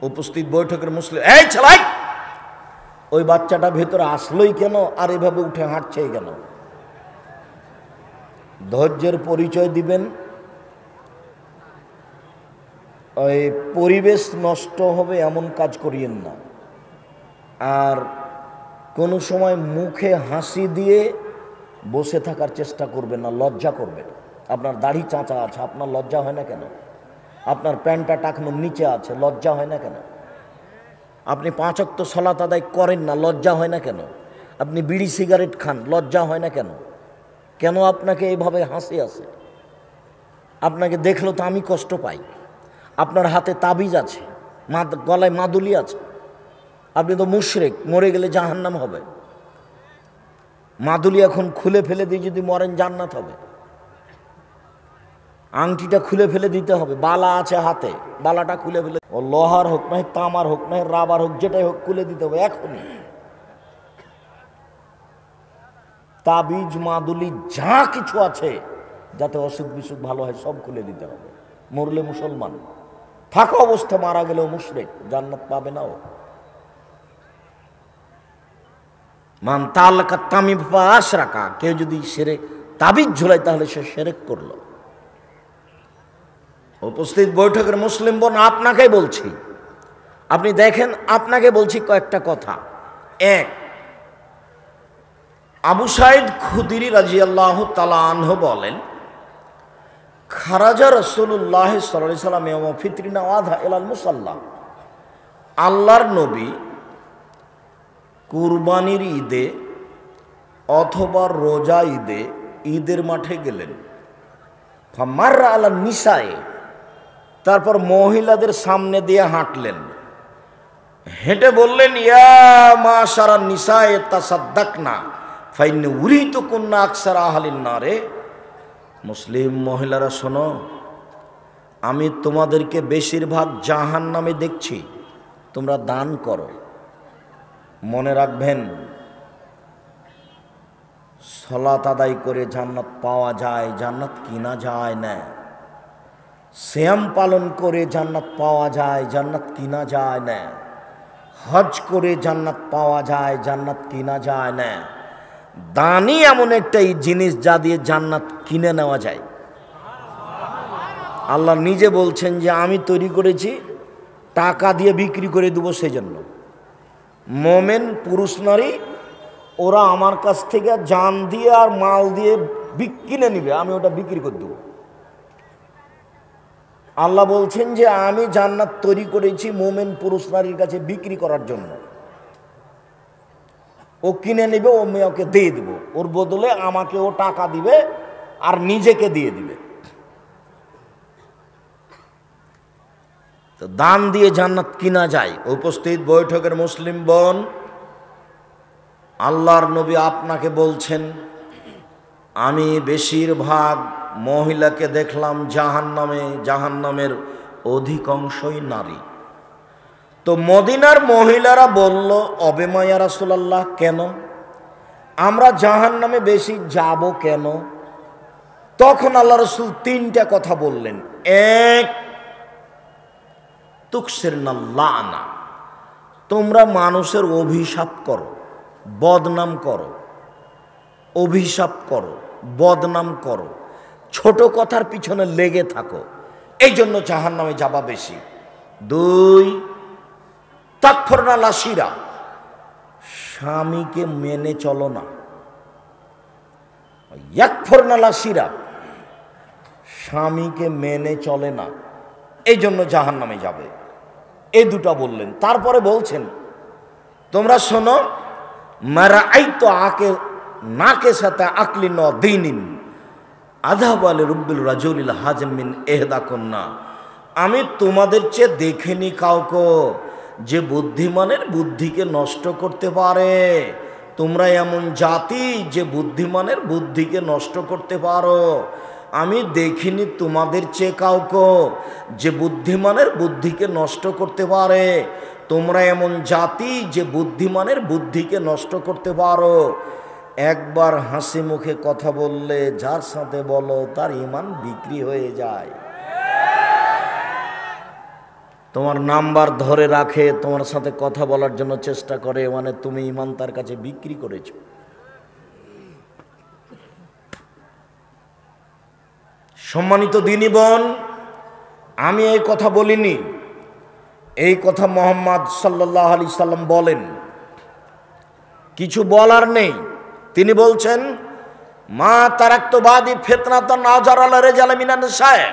উপস্থিত বৈঠকের মুসলিম, এই ছেলাই, ওই বাচ্চাটা ভেতরে আসলোই কেন আর এভাবে উঠে হাঁটছে কেন? ধৈর্যের পরিচয় দিবেন। ওই পরিবেশ নষ্ট হবে এমন কাজ করিয়েন না। আর কোনো সময় মুখে হাসি দিয়ে বসে থাকার চেষ্টা করবেন না, লজ্জা করবেন। আপনার দাড়ি চাঁচা আছে, আপনার লজ্জা হয় না কেন? আপনার প্যান্টটা টাকনোর নিচে আছে, লজ্জা হয় না কেন? আপনি 5 ওয়াক্ত সালাত আদায় করেন না, লজ্জা হয় না কেন? আপনি বিড়ি সিগারেট খান, লজ্জা হয় না কেন? কেন আপনাকে এইভাবে হাসি আসে? আপনাকে দেখলো তো আমি কষ্ট পাই। আপনার হাতে তাবিজ আছে, গলায় মাদুলি আছে, আপনি তো মুশরিক, মরে গেলে জাহান্নাম হবে। মাদুলি এখন খুলে ফেলে দিয়ে যদি মরেন জান্নাত হবে। আংটিটা খুলে ফেলে দিতে হবে। বালা আছে হাতে, বালাটা খুলে ফেলে, ও লোহার হোক না তামার হোক না রাবার হোক, যেটাই হোক খুলে দিতে হবে এখনই। তাবিজ মাদুলি যা কিছু আছে যাতে অসুখ বিসুখ ভালো হয় সব খুলে দিতে হবে। মরলে মুসলমান, থাকা অবস্থা মারা গেলেও মুশরিক, জান্নাত পাবে না ও। মান তাআল্লাকা তামিম ফা আশরাকা, কেউ যদি শিরক তাবিজ ঝুলায় তাহলে সে শিরক করলো। উপস্থিত বৈঠকের মুসলিম বোন, আপনাকেই বলছি, আপনি দেখেন, আপনাকে বলছি কয়েকটা কথা। 1, আবু সাঈদ খুদরি রাদিয়াল্লাহু তাআলা আনহু বলেন, খারাজা রাসূলুল্লাহ সাল্লাল্লাহু আলাইহি ওয়াসাল্লাম ইয়াওম ফিতরিনা ওয়াদা ইলাল মুসাল্লা, আল্লাহর নবী কুরবানির ঈদে অথবা রোজা ঈদে ঈদের মাঠে গেলেন। ফামাররা আলা নিসায়ে, তারপর মহিলাদের সামনে দিয়ে হাঁটলেন। হেঁটে বললেন, ইয়া মাশারা নিসায়ে তাসাদ্দাকনা ফাইন্নী উরিতুকুন্না আকসারা আহলিন নারে। মুসলিম মহিলারা শোনো, আমি তোমাদেরকে বেশিরভাগ জাহান্নামে দেখছি, তোমরা দান করো। মনে রাখবেন, সালাত আদায় করে জান্নাত পাওয়া যায়, জান্নাত কিনা যায় না। সিয়াম পালন করে জান্নাত পাওয়া যায়, জান্নাত কিনা যায় না। হজ করে জান্নাত পাওয়া যায়, জান্নাত কিনা যায় না। দানই এমন একটা জিনিস যা দিয়ে জান্নাত কিনে নেওয়া যায়। আল্লাহ নিজে বলছেন যে আমি তৈরি করেছি, টাকা দিয়ে বিক্রি করে দেবো। সেই জন্য মোমেন পুরুষ নারী ওরা আমার কাছ থেকে জান দিয়ে আর মাল দিয়ে কিনে নিবে, আমি ওটা বিক্রি করে দেবো। আল্লাহ বলছেন যে আমি জান্নাত তৈরি করেছি মোমেন পুরুষ নারীর কাছে বিক্রি করার জন্য। ও কিনে নিবে, ও মেয়েকে দিয়ে দেবো, ওর বদলে আমাকে ও টাকা দিবে আর নিজেকে দিয়ে দিবে। তো দান দিয়ে জান্নাত কিনা যায়। উপস্থিত বৈঠকের মুসলিম বোন, আল্লাহর নবী আপনাকে বলছেন, আমি বেশিরভাগ মহিলাকে দেখলাম জাহান্নামে, জাহান্নামের অধিকাংশই নারী। তো মদিনার মহিলারা বলল, অবেমা ইয়া রাসূলুল্লাহ, কেন আমরা জাহান্নামে বেশি যাব কেন? তখন আল্লাহ রাসূল 3টা কথা বললেন। 1, তুকসিরনা লানা, তোমরা মানুষের অভিশাপ করো, বদনাম করো, অভিশাপ করো, বদনাম করো, ছোট কথার পিছনে লেগে থাকো, এই জন্য জাহান্নামে যাবা বেশি। 2, তাকফুরনা লাশিরা, স্বামীকে মেনে চলো না। ইয়াকফুরনা লাশিরা, স্বামীকে মেনে চলে না, এই জন্য জাহান্নামে যাবে। এই 2টা বললেন। তারপরে বলছেন, তোমরা শোনো, মারাআইতু আকে নাকে সাথে আকলি ন দিনিন আযাব আল রব্বিল রাজুলিল হাজম মিন ইহদা কুন্না, আমি তোমাদের চেয়ে দেখিনি কাউকে যে বুদ্ধিমানের বুদ্ধিকে নষ্ট করতে পারে। তোমরা এমন জাতি যে বুদ্ধিমানের বুদ্ধিকে নষ্ট করতে পারো। আমি দেখিনি তোমাদের চেয়ে কাউকে যে বুদ্ধিমানের বুদ্ধিকে নষ্ট করতে পারে। তোমরা এমন জাতি যে বুদ্ধিমানের বুদ্ধিকে নষ্ট করতে পারো। একবার হাসি মুখে কথা বললে যার সাথে বলো তার ঈমান বিক্রি হয়ে যায়। তোমার নাম্বার ধরে রাখে, তোমার সাথে কথা বলার জন্য চেষ্টা করে, মানে তুমি ঈমান তার কাছে বিক্রি করেছ। সম্মানিত দিনী বোন, আমি এই কথা বলিনি, এই কথা মুহাম্মদ সাল্লাল্লাহু আলাইহি সাল্লাম বলেন। কিছু বলার নেই। তিনি বলছেন, মা তারাক্তু বাদি ফিতনাতান আযার আলা রিজাল মিনান নিসায়,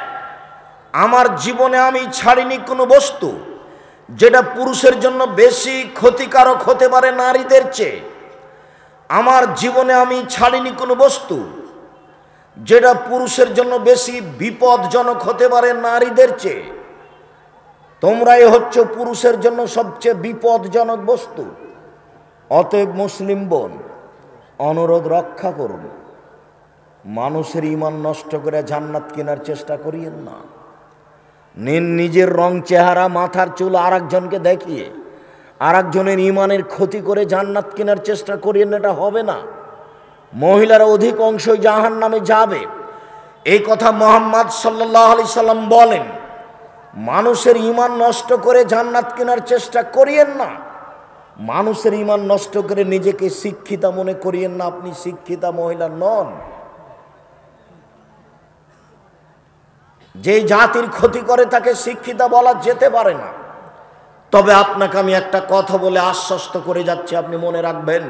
আমার জীবনে আমি ছাড়িনি কোনো বস্তু যেটা পুরুষের জন্য বেশি ক্ষতিকারক হতে পারে নারীদের চেয়ে। আমার জীবনে আমি ছাড়িনি কোনো বস্তু যেটা পুরুষের জন্য বেশি বিপদজনক হতে পারে নারীদের চেয়ে। তোমরাই হচ্ছে পুরুষের জন্য সবচেয়ে বিপদজনক বস্তু। অতএব মুসলিম বোন, অনুরোধ রক্ষা করুন, মানুষের ঈমান নষ্ট করে জান্নাত কেনার চেষ্টা করিয়েন না। নিজের রং চেহারা মাথার চুল আরেকজনকে দেখিয়ে আরেকজনের ঈমানের ক্ষতি করে জান্নাত কেনার চেষ্টা করিয়েন, এটা হবে না। মহিলারা অধিক অংশই জাহান্নামে যাবে, এই কথা মুহাম্মদ সাল্লাল্লাহু আলাইহি সাল্লাম বলেন। মানুষের ঈমান নষ্ট করে জান্নাত কেনার চেষ্টা করিয়েন না। মানুষের ঈমান নষ্ট করে নিজেকে শিক্ষিতা মনে করিয়েন না। আপনি শিক্ষিতা মহিলা নন। যে জাতির ক্ষতি করে তাকে শিক্ষিতা বলা যেতে পারে না। তবে আপনাকে আমি একটা কথা বলে আশ্বস্ত করে যাচ্ছি, আপনি মনে রাখবেন।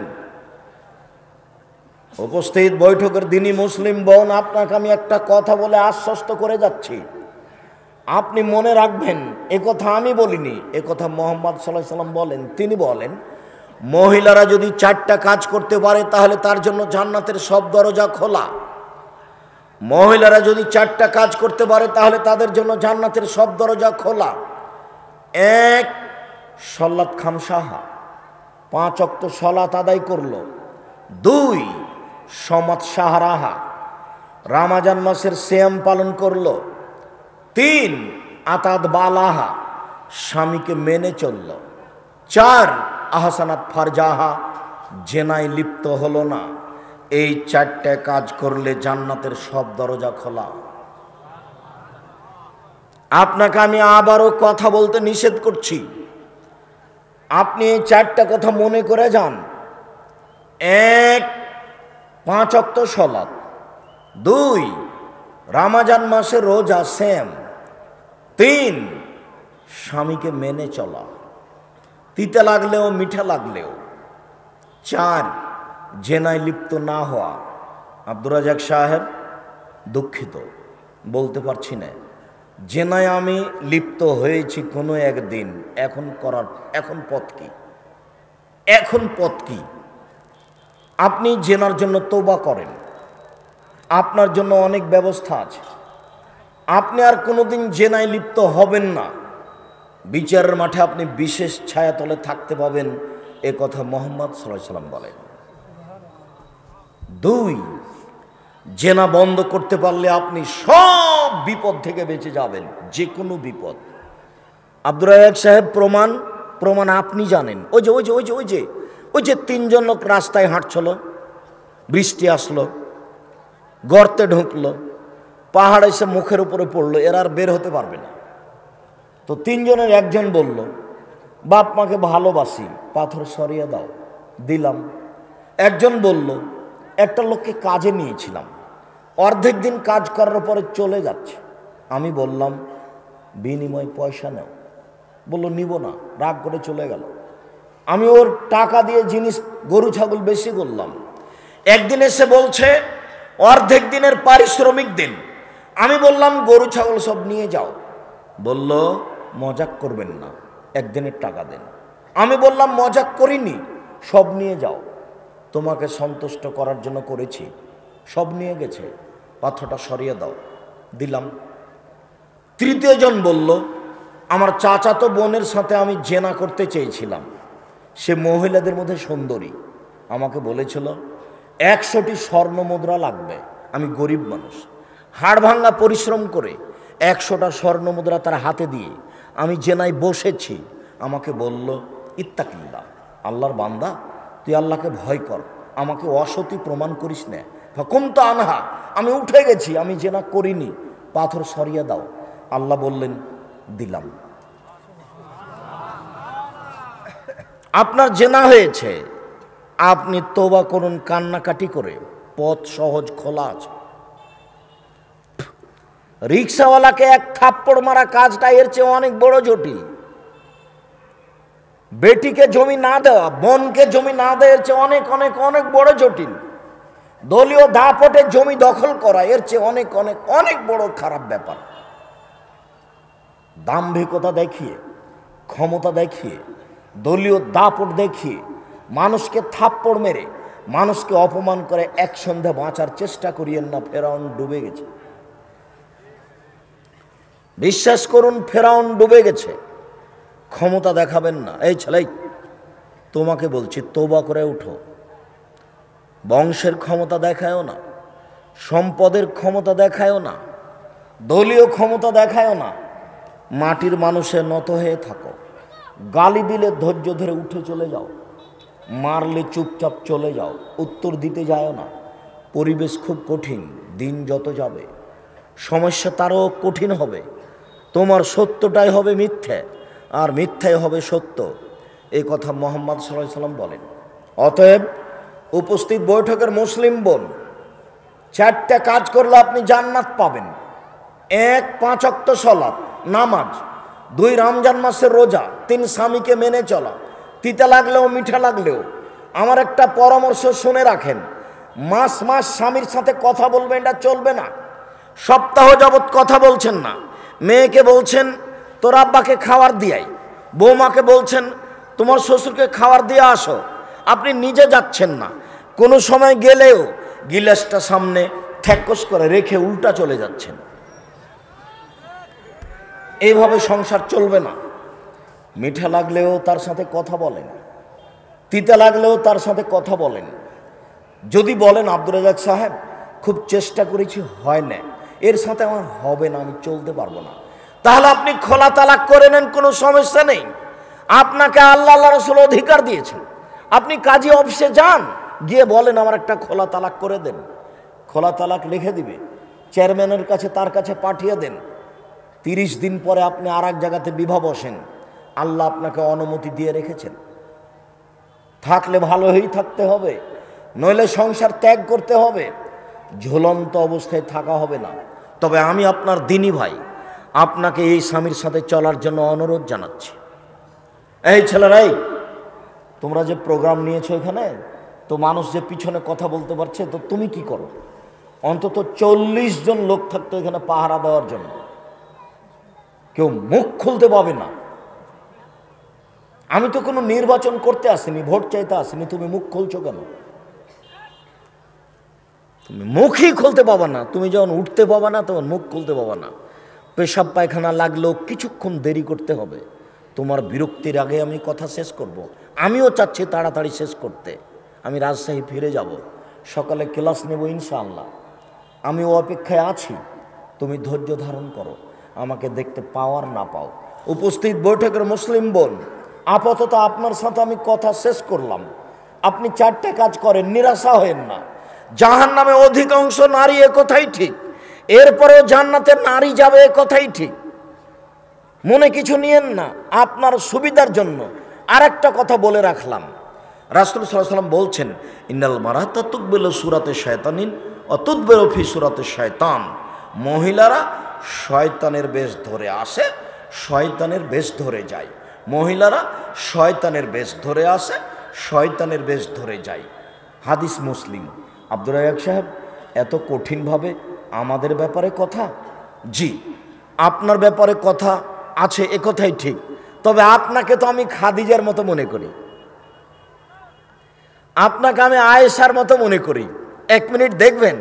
উপস্থিত বৈঠকের দিনী মুসলিম বোন, আপনাকে আমি একটা কথা বলে আশ্বস্ত করে যাচ্ছি, আপনি মনে রাখবেন। এ কথা আমি বলিনি, এ কথা মুহাম্মদ সাল্লাল্লাহু আলাইহি সাল্লাম বলেন। তিনি বলেন, মহিলারা যদি 4টা কাজ করতে পারে তাহলে তার জন্য জান্নাতের সব দরজা খোলা। মহিলারা যদি 4টা কাজ করতে পারে তাহলে তাদের জন্য জান্নাতের সব দরজা খোলা। 1, সালাত খামসাহা, 5 ওয়াক্ত সালাত আদায় করলো। 2, সমাত সাহারাহা, রমজান মাসের সিয়াম পালন করলো। 3, আতাদ বালাহা, স্বামীকে মেনে চলল। 4, আহসানাত ফারজাহা, জেনায় লিপ্ত হলো না। এই 4টে কাজ করলে জান্নাতের সব দরজা খোলা। আপনাকে আমি আবারও কথা বলতে নিষেধ করছি, আপনি এই 4টা কথা মনে করে যান। 1, 5 ওয়াক্ত সালাত। 2, রমজান মাসে রোজা সিয়াম। 3, স্বামীকে মেনে চলা, তিতে লাগলেও মিঠা লাগলেও। 4, জেনায় লিপ্ত না হওয়া। আব্দুর রাজাক সাহেব, দুঃখিত বলতে পারছি না, জেনায় আমি লিপ্ত হয়েছি কোনো একদিন, এখন পথ কি? এখন পথ কি? আপনি জেনার জন্য তওবা করেন, আপনার জন্য অনেক ব্যবস্থা আছে। আপনি আর কোনোদিন জেনায় লিপ্ত হবেন না। বিচারের মাঠে আপনি বিশেষ ছায়াতলে থাকতে পাবেন, এ কথা মুহাম্মদ সাল্লাল্লাহু আলাইহি সাল্লাম বলেন। 2, জেনা বন্ধ করতে পারলে আপনি সব বিপদ থেকে বেঁচে যাবেন, যে কোনো বিপদ। আব্দুর রাজাক সাহেব, প্রমাণ আপনি জানেন। ওই যে 3 জন লোক রাস্তায় হাঁটছিল, বৃষ্টি আসলো, গর্তে ঢুকলো, পাহাড় এসে মুখের উপরে পড়লো, এরা আর বের হতে পারবে না। তো 3 জনের একজন বলল, বাপ মাকে ভালোবাসি, পাথর সরিয়ে দাও, দিলাম। একজন বলল, একটা লোককে কাজে নিয়েছিলাম, অর্ধেক দিন কাজ করার পরে চলে যাচ্ছে, আমি বললাম বিনিময় পয়সা নাও। বলল নিব না, রাগ করে চলে গেল। আমি ওর টাকা দিয়ে জিনিস গরু ছাগল বেশি করলাম। একদিন এসে বলছে অর্ধেক দিনের পারিশ্রমিক দিন। আমি বললাম গরু ছাগল সব নিয়ে যাও। বলল মজাক করবেন না, একদিনের টাকা দেন। আমি বললাম মজাক করিনি, সব নিয়ে যাও, তোমাকে সন্তুষ্ট করার জন্য করেছি। সব নিয়ে গেছে, পাথরটা সরিয়ে দাও, দিলাম। তৃতীয় জন বলল, আমার চাচাতো বোনের সাথে আমি জেনা করতে চেয়েছিলাম, সে মহিলাদের মধ্যে সুন্দরী, আমাকে বলেছিল 100টি স্বর্ণ মুদ্রা লাগবে, আমি গরিব মানুষ, হাড় ভাঙ্গা পরিশ্রম করে 100টা স্বর্ণ মুদ্রা তার হাতে দিয়ে আমি জেনায় বসেছি। আমাকে বলল, ইত্তাকিল্লাহ, আল্লাহর বান্দা, তুই আল্লাহকে ভয় কর, আমাকে অসতী প্রমাণ করিস না। হুকুমত আনহা, আমি উঠে গেছি, আমি জেনা করিনি, পাথর সরিয়ে দাও। আল্লাহ বললেন, দিলাম। আপনার জেনা হয়েছে, আপনি তওবা করুন কান্নাকাটি করে, পথ সহজ খোলা আছে। রিক্সাওয়ালাকে এক থাপ্পড় মারা কাজটা এর চেয়ে অনেক বড় জটিল। বেটিকে জমি না দেওয়া, বোনকে জমি না দেওয়ার চেয়ে অনেক অনেক অনেক বড় জটিল। দলীয় দাপটে জমি দখল করা এর চেয়ে অনেক অনেক অনেক বড় খারাপ ব্যাপার। দাম্ভিকতা দেখিয়ে, ক্ষমতা দেখিয়ে, দলীয় দাপট দেখিয়ে মানুষকে থাপ্পড় মেরে মানুষকে অপমান করে এক সন্ধ্যা বাঁচার চেষ্টা করিয়েন না। ফেরাউন ডুবে গেছে, বিশ্বাস করুন, ফেরাউন ডুবে গেছে। ক্ষমতা দেখাবেন না। এই ছেলে, তোমাকে বলছি, তওবা করে উঠো। বংশের ক্ষমতা দেখায়ও না, সম্পদের ক্ষমতা দেখায়ও না, দলীয় ক্ষমতা দেখায়ও না। মাটির মানুষে নত হয়ে থাকো। গালি দিলে ধৈর্য ধরে উঠে চলে যাও, মারলে চুপচাপ চলে যাও, উত্তর দিতে যাও না। পরিবেশ খুব কঠিন, দিন যত যাবে সমস্যা তারও কঠিন হবে। তোমার সত্যটাই হবে মিথ্যে, আর মিথ্যাই হবে সত্য। এই কথা মুহাম্মদ সাল্লাল্লাহু আলাইহি সাল্লাম বলেন। অতএব উপস্থিত বৈঠকের মুসলিম বোন, 4টা কাজ করলে আপনি জান্নাত পাবেন। 1, 5 ওয়াক্ত সালাত নামাজ, 2 রমজান মাসের রোজা, 3 স্বামীকে মেনে চলা, তিতা লাগলেও মিঠা লাগলেও। আমার একটা পরামর্শ শুনে রাখেন, মাস মাস স্বামীর সাথে কথা বলবেন, এটা চলবে না। সপ্তাহ যাবৎ কথা বলছেন না, মেয়েকে বলছেন তোর আব্বাকে খাবার দিয়াই, বৌমাকে বলছেন তোমার শ্বশুরকে খাবার দিয়ে আসো, আপনি নিজে যাচ্ছেন না। কোনো সময় গেলেও গিলাসটা সামনে ঠ্যাকস করে রেখে উল্টা চলে যাচ্ছেন। এইভাবে সংসার চলবে না। মিঠা লাগলেও তার সাথে কথা বলেন, তিতা লাগলেও তার সাথে কথা বলেন। যদি বলেন আব্দুর রাজ্জাক সাহেব খুব চেষ্টা করেছি, হয় না, এর সাথে আমার হবে না, আমি চলতে পারবো না, তাহলে আপনি খোলা তালাক করে নেন, কোনো সমস্যা নেই। আপনাকে আল্লাহ রাসূল অধিকার দিয়েছেন। আপনি কাজী অফিসে যান, গিয়ে বলেন আমার একটা খোলা তালাক করে দেন। খোলা তালাক লিখে দিবে, চেয়ারম্যানের কাছে তার কাছে পাঠিয়ে দেন। 30 দিন পরে আপনি আর এক জায়গাতে বিবাহ বসেন, আল্লাহ আপনাকে অনুমতি দিয়ে রেখেছেন। থাকলে ভালোই থাকতে হবে, নইলে সংসার ত্যাগ করতে হবে। ঝুলন্ত অবস্থায় থাকা হবে না। তবে আমি আপনার দিনী ভাই, আপনাকে এই স্বামীর সাথে চলার জন্য অনুরোধ জানাচ্ছি। এই ছেলেরাই, তোমরা যে প্রোগ্রাম নিয়েছো এখানে, তো মানুষ যে পিছনে কথা বলতে পারছে, তো তুমি কি করো? অন্তত 40 জন লোক থাকতো এখানে পাহারা দেওয়ার জন্য, কেউ মুখ খুলতে পাবে না। আমি তো কোনো নির্বাচন করতে আসিনি, ভোট চাইতে আসিনি, তুমি মুখ খুলছো কেন? তুমি মুখই খুলতে পাবা না। তুমি যখন উঠতে পাবা না তখন মুখ খুলতে পাবা না। পেশাব পায়খানা লাগলেও কিছুক্ষণ দেরি করতে হবে। তোমার বিরক্তির আগে আমি কথা শেষ করব। আমিও চাচ্ছি তাড়াতাড়ি শেষ করতে। আমি রাজশাহী ফিরে যাব, সকালে ক্লাস নেব ইনশাআল্লাহ। আমিও অপেক্ষায় আছি, তুমি ধৈর্য ধারণ করো, আমাকে দেখতে পাও আর না পাও। উপস্থিত বৈঠকের মুসলিম বোন, আপাতত আপনার সাথে আমি কথা শেষ করলাম। আপনি 4টা কাজ করেন, নিরাশা হয়েন না। জাহান্নামে অধিকাংশ নারী, এ কথাই ঠিক। এরপরেও জান্নাতে নারী যাবে, এ কথাই ঠিক। মনে কিছু নিয়েন না, আপনার সুবিধার জন্য আরেকটা কথা বলে রাখলাম। রাসূল সাল্লাল্লাহু আলাইহি ওয়াসাল্লাম বলছেন, ইন্নাল মারাতা তুকবিলু সূরাতে শায়তানিন ওয়া তুদবিরু ফি সূরাতে শায়তান। মহিলারা শয়তানের বেশ ধরে আসে, শয়তানের বেশ ধরে যায়। মহিলারা শয়তানের বেশ ধরে আসে, শয়তানের বেশ ধরে যায়। হাদিস মুসলিম। আব্দুর রাজ্জাক সাহেব, এত কঠিনভাবে আমাদের ব্যাপারে কথা? জি, আপনার ব্যাপারে কথা আছে, এ কথাই ঠিক। তবে আপনাকে তো আমি খাদিজার মতো মনে করি, আপনাকে আমি আয়েশার মতো মনে করি। 1 মিনিট দেখবেন,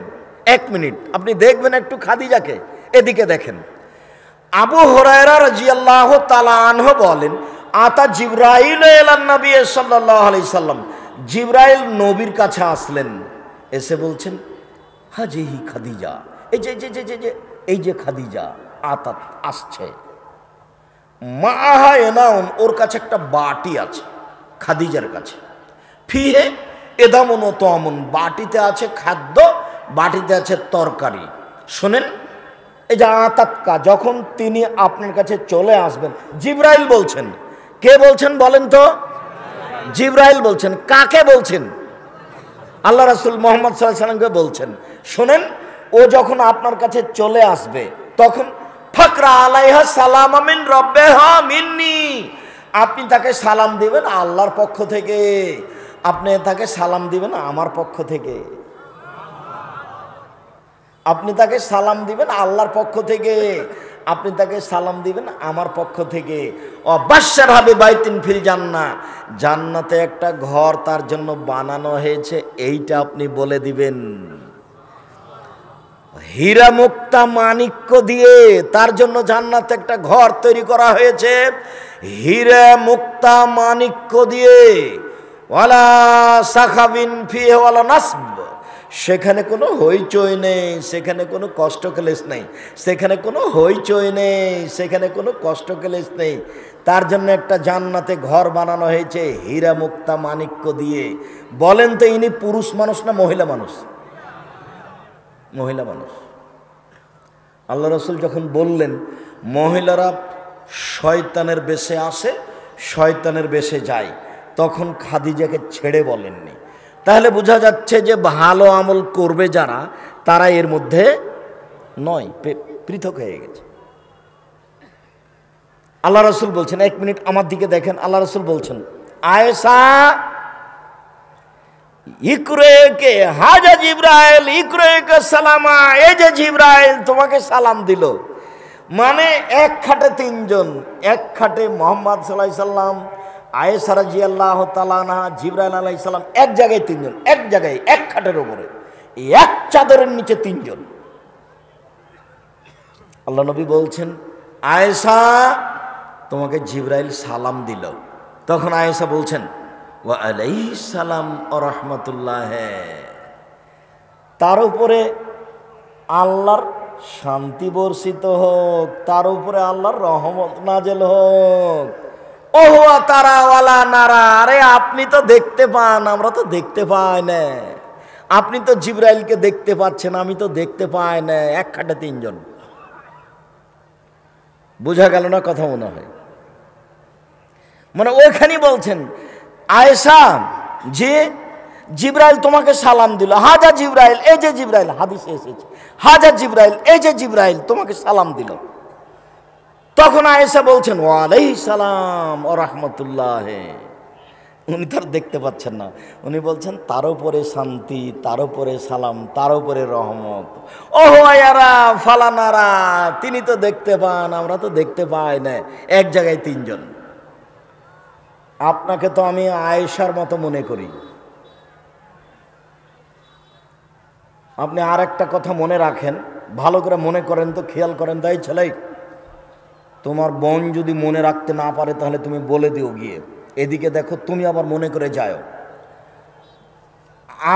1 মিনিট আপনি দেখবেন একটু খাদিজাকে। এদিকে দেখেন, আবু হুরায়রা রাদিয়াল্লাহু তাআলা আনহু বলেন, আতা জিবরাইল ইলান নবী সাল্লাল্লাহু আলাইহি সাল্লাম। জিবরাইল নবীর কাছে আসলেন, এসে বলছেন, হাজিহি খাদিজা, এই যে যে যে যে যে এই যে খাদিজা আতাত আসছে, মাআহা এনাউন, ওর কাছে একটা বাটি আছে, খাদিজার কাছে, ফিহে এদামুন ও তমুন, বাটিতে আছে খাদ্য, বাটিতে আছে তরকারি। শোনেন, এই যে আতাতকা, যখন তিনি আপনার কাছে চলে আসবেন, জিবরাইল বলছেন। কে বলছেন বলেন তো? জিবরাইল বলছেন। কাকে বলছেন? আল্লাহ রাসূল মুহাম্মদ সাল্লাল্লাহু আলাইহি ওয়াসাল্লামকে বলছেন। শোনেন, ও যখন আপনার কাছে চলে আসবে তখন ফাকরা আলাইহা সালাম মিন রাব্বিহা মিন্নি, আপনি তাকে সালাম দিবেন আল্লাহর পক্ষ থেকে, আপনি তাকে সালাম দিবেন আমার পক্ষ থেকে, আপনি তাকে সালাম দিবেন আল্লাহর পক্ষ থেকে, আপনি তাকে সালাম দিবেন আমার পক্ষ থেকে। অবাশশার হবে বাইতিন ফিল জান্নাহ, জান্নাতে একটা ঘর তার জন্য বানানো হয়েছে, এইটা আপনি বলে দিবেন। হীরা মুক্তা মাণিক্য দিয়ে তার জন্য জান্নাতে একটা ঘর তৈরি করা হয়েছে, হীরা মুক্তা মাণিক্য দিয়ে। ওয়ালা সাখাবিন ফিহি ওয়ালা নাসব, সেখানে কোনো হইচই নেই, সেখানে কোনো কষ্ট ক্লেশ নেই, সেখানে কোনো হইচই নেই, সেখানে কোনো কষ্ট ক্লেশ নেই। তার জন্য একটা জান্নাতে ঘর বানানো হয়েছে হীরা মুক্তা মাণিক্য দিয়ে। বলেন তো, ইনি পুরুষ মানুষ না মহিলা মানুষ? মহিলা মানুষ। আল্লাহ রাসূল যখন বললেন মহিলারা শয়তানের বেশে আসে, শয়তানের বেশে যায়, তখন খাদিজাকে ছেড়ে বলেননি। তাহলে বোঝা যাচ্ছে যে ভালো আমল করবে যারা, তারা এর মধ্যে নয়, পৃথক হয়ে গেছে। আল্লাহ রাসূল বলছেন, এক মিনিট আমার দিকে দেখেন, আল্লাহ রাসূল বলছেন, আয়েশা ইকরেকে হাজা জিবরাইল ইকরেকে সালামা, এই যে জিবরাইল তোমাকে সালাম দিল। মানে এক খাটে তিনজন, এক খাটে মুহাম্মদ সাল্লাল্লাহু আলাইহি সাল্লাম, আয়েশা রাদিয়াল্লাহু তাআলা আনহা, জিবরাইল আলাইহিস সালাম, এক জায়গায় তিনজন, এক জায়গায় এক খাটের উপরে, এক চাদরের নিচে তিনজন। আল্লাহ নবী বলছেন, আয়েশা তোমাকে জিবরাইল সালাম দিল। তখন আয়েশা বলছেন, ওয়া আলাইহিস সালাম ওয়া রাহমাতুল্লাহ, তার উপরে আল্লাহর শান্তি বর্ষিত হোক, তার উপরে আল্লাহর রহমত নাজেল হোক। ওহুয়া তারা ওয়ালা নারা, আরে আপনি তো দেখতে পান, আমরা তো দেখতে পাই না। আপনি তো জিবরাইলকে দেখতে পাচ্ছেন, আমি তো দেখতে পাই না। এক খাটে তিনজন, বোঝা গেল না কথা? মনে হয় মানে ওইখানেই বলছেন, আয়েশা যে জিবরাইল তোমাকে সালাম দিল, হাজা জিবরাইল, এই যে জিবরাইল, হাদিসে এসেছে, হাজা জিবরাইল, এই যে জিবরাইল তোমাকে সালাম দিল। তখন আয়েশা বলছেন, ওয়া আলাইহিস সালাম ওয়া রাহমাতুল্লাহ। উনি তার দেখতে পাচ্ছেন না, উনি বলছেন তার উপরে শান্তি, তার উপরে সালাম, তার উপরে রহমত। ওহো আয়ারা ফালানারা, তিনি তো দেখতে পান, আমরা তো দেখতে পাই না। এক জায়গায় তিনজন। আপনাকে তো আমি আয়েশার মতো মনে করি। আপনি আর একটা কথা মনে রাখেন, ভালো করে মনে করেন তো, খেয়াল করেন। তাই ছেলে, তোমার বোন যদি মনে রাখতে না পারে তাহলে তুমি বলে দিও গিয়ে, এদিকে দেখো, তুমি আবার মনে করে যাও।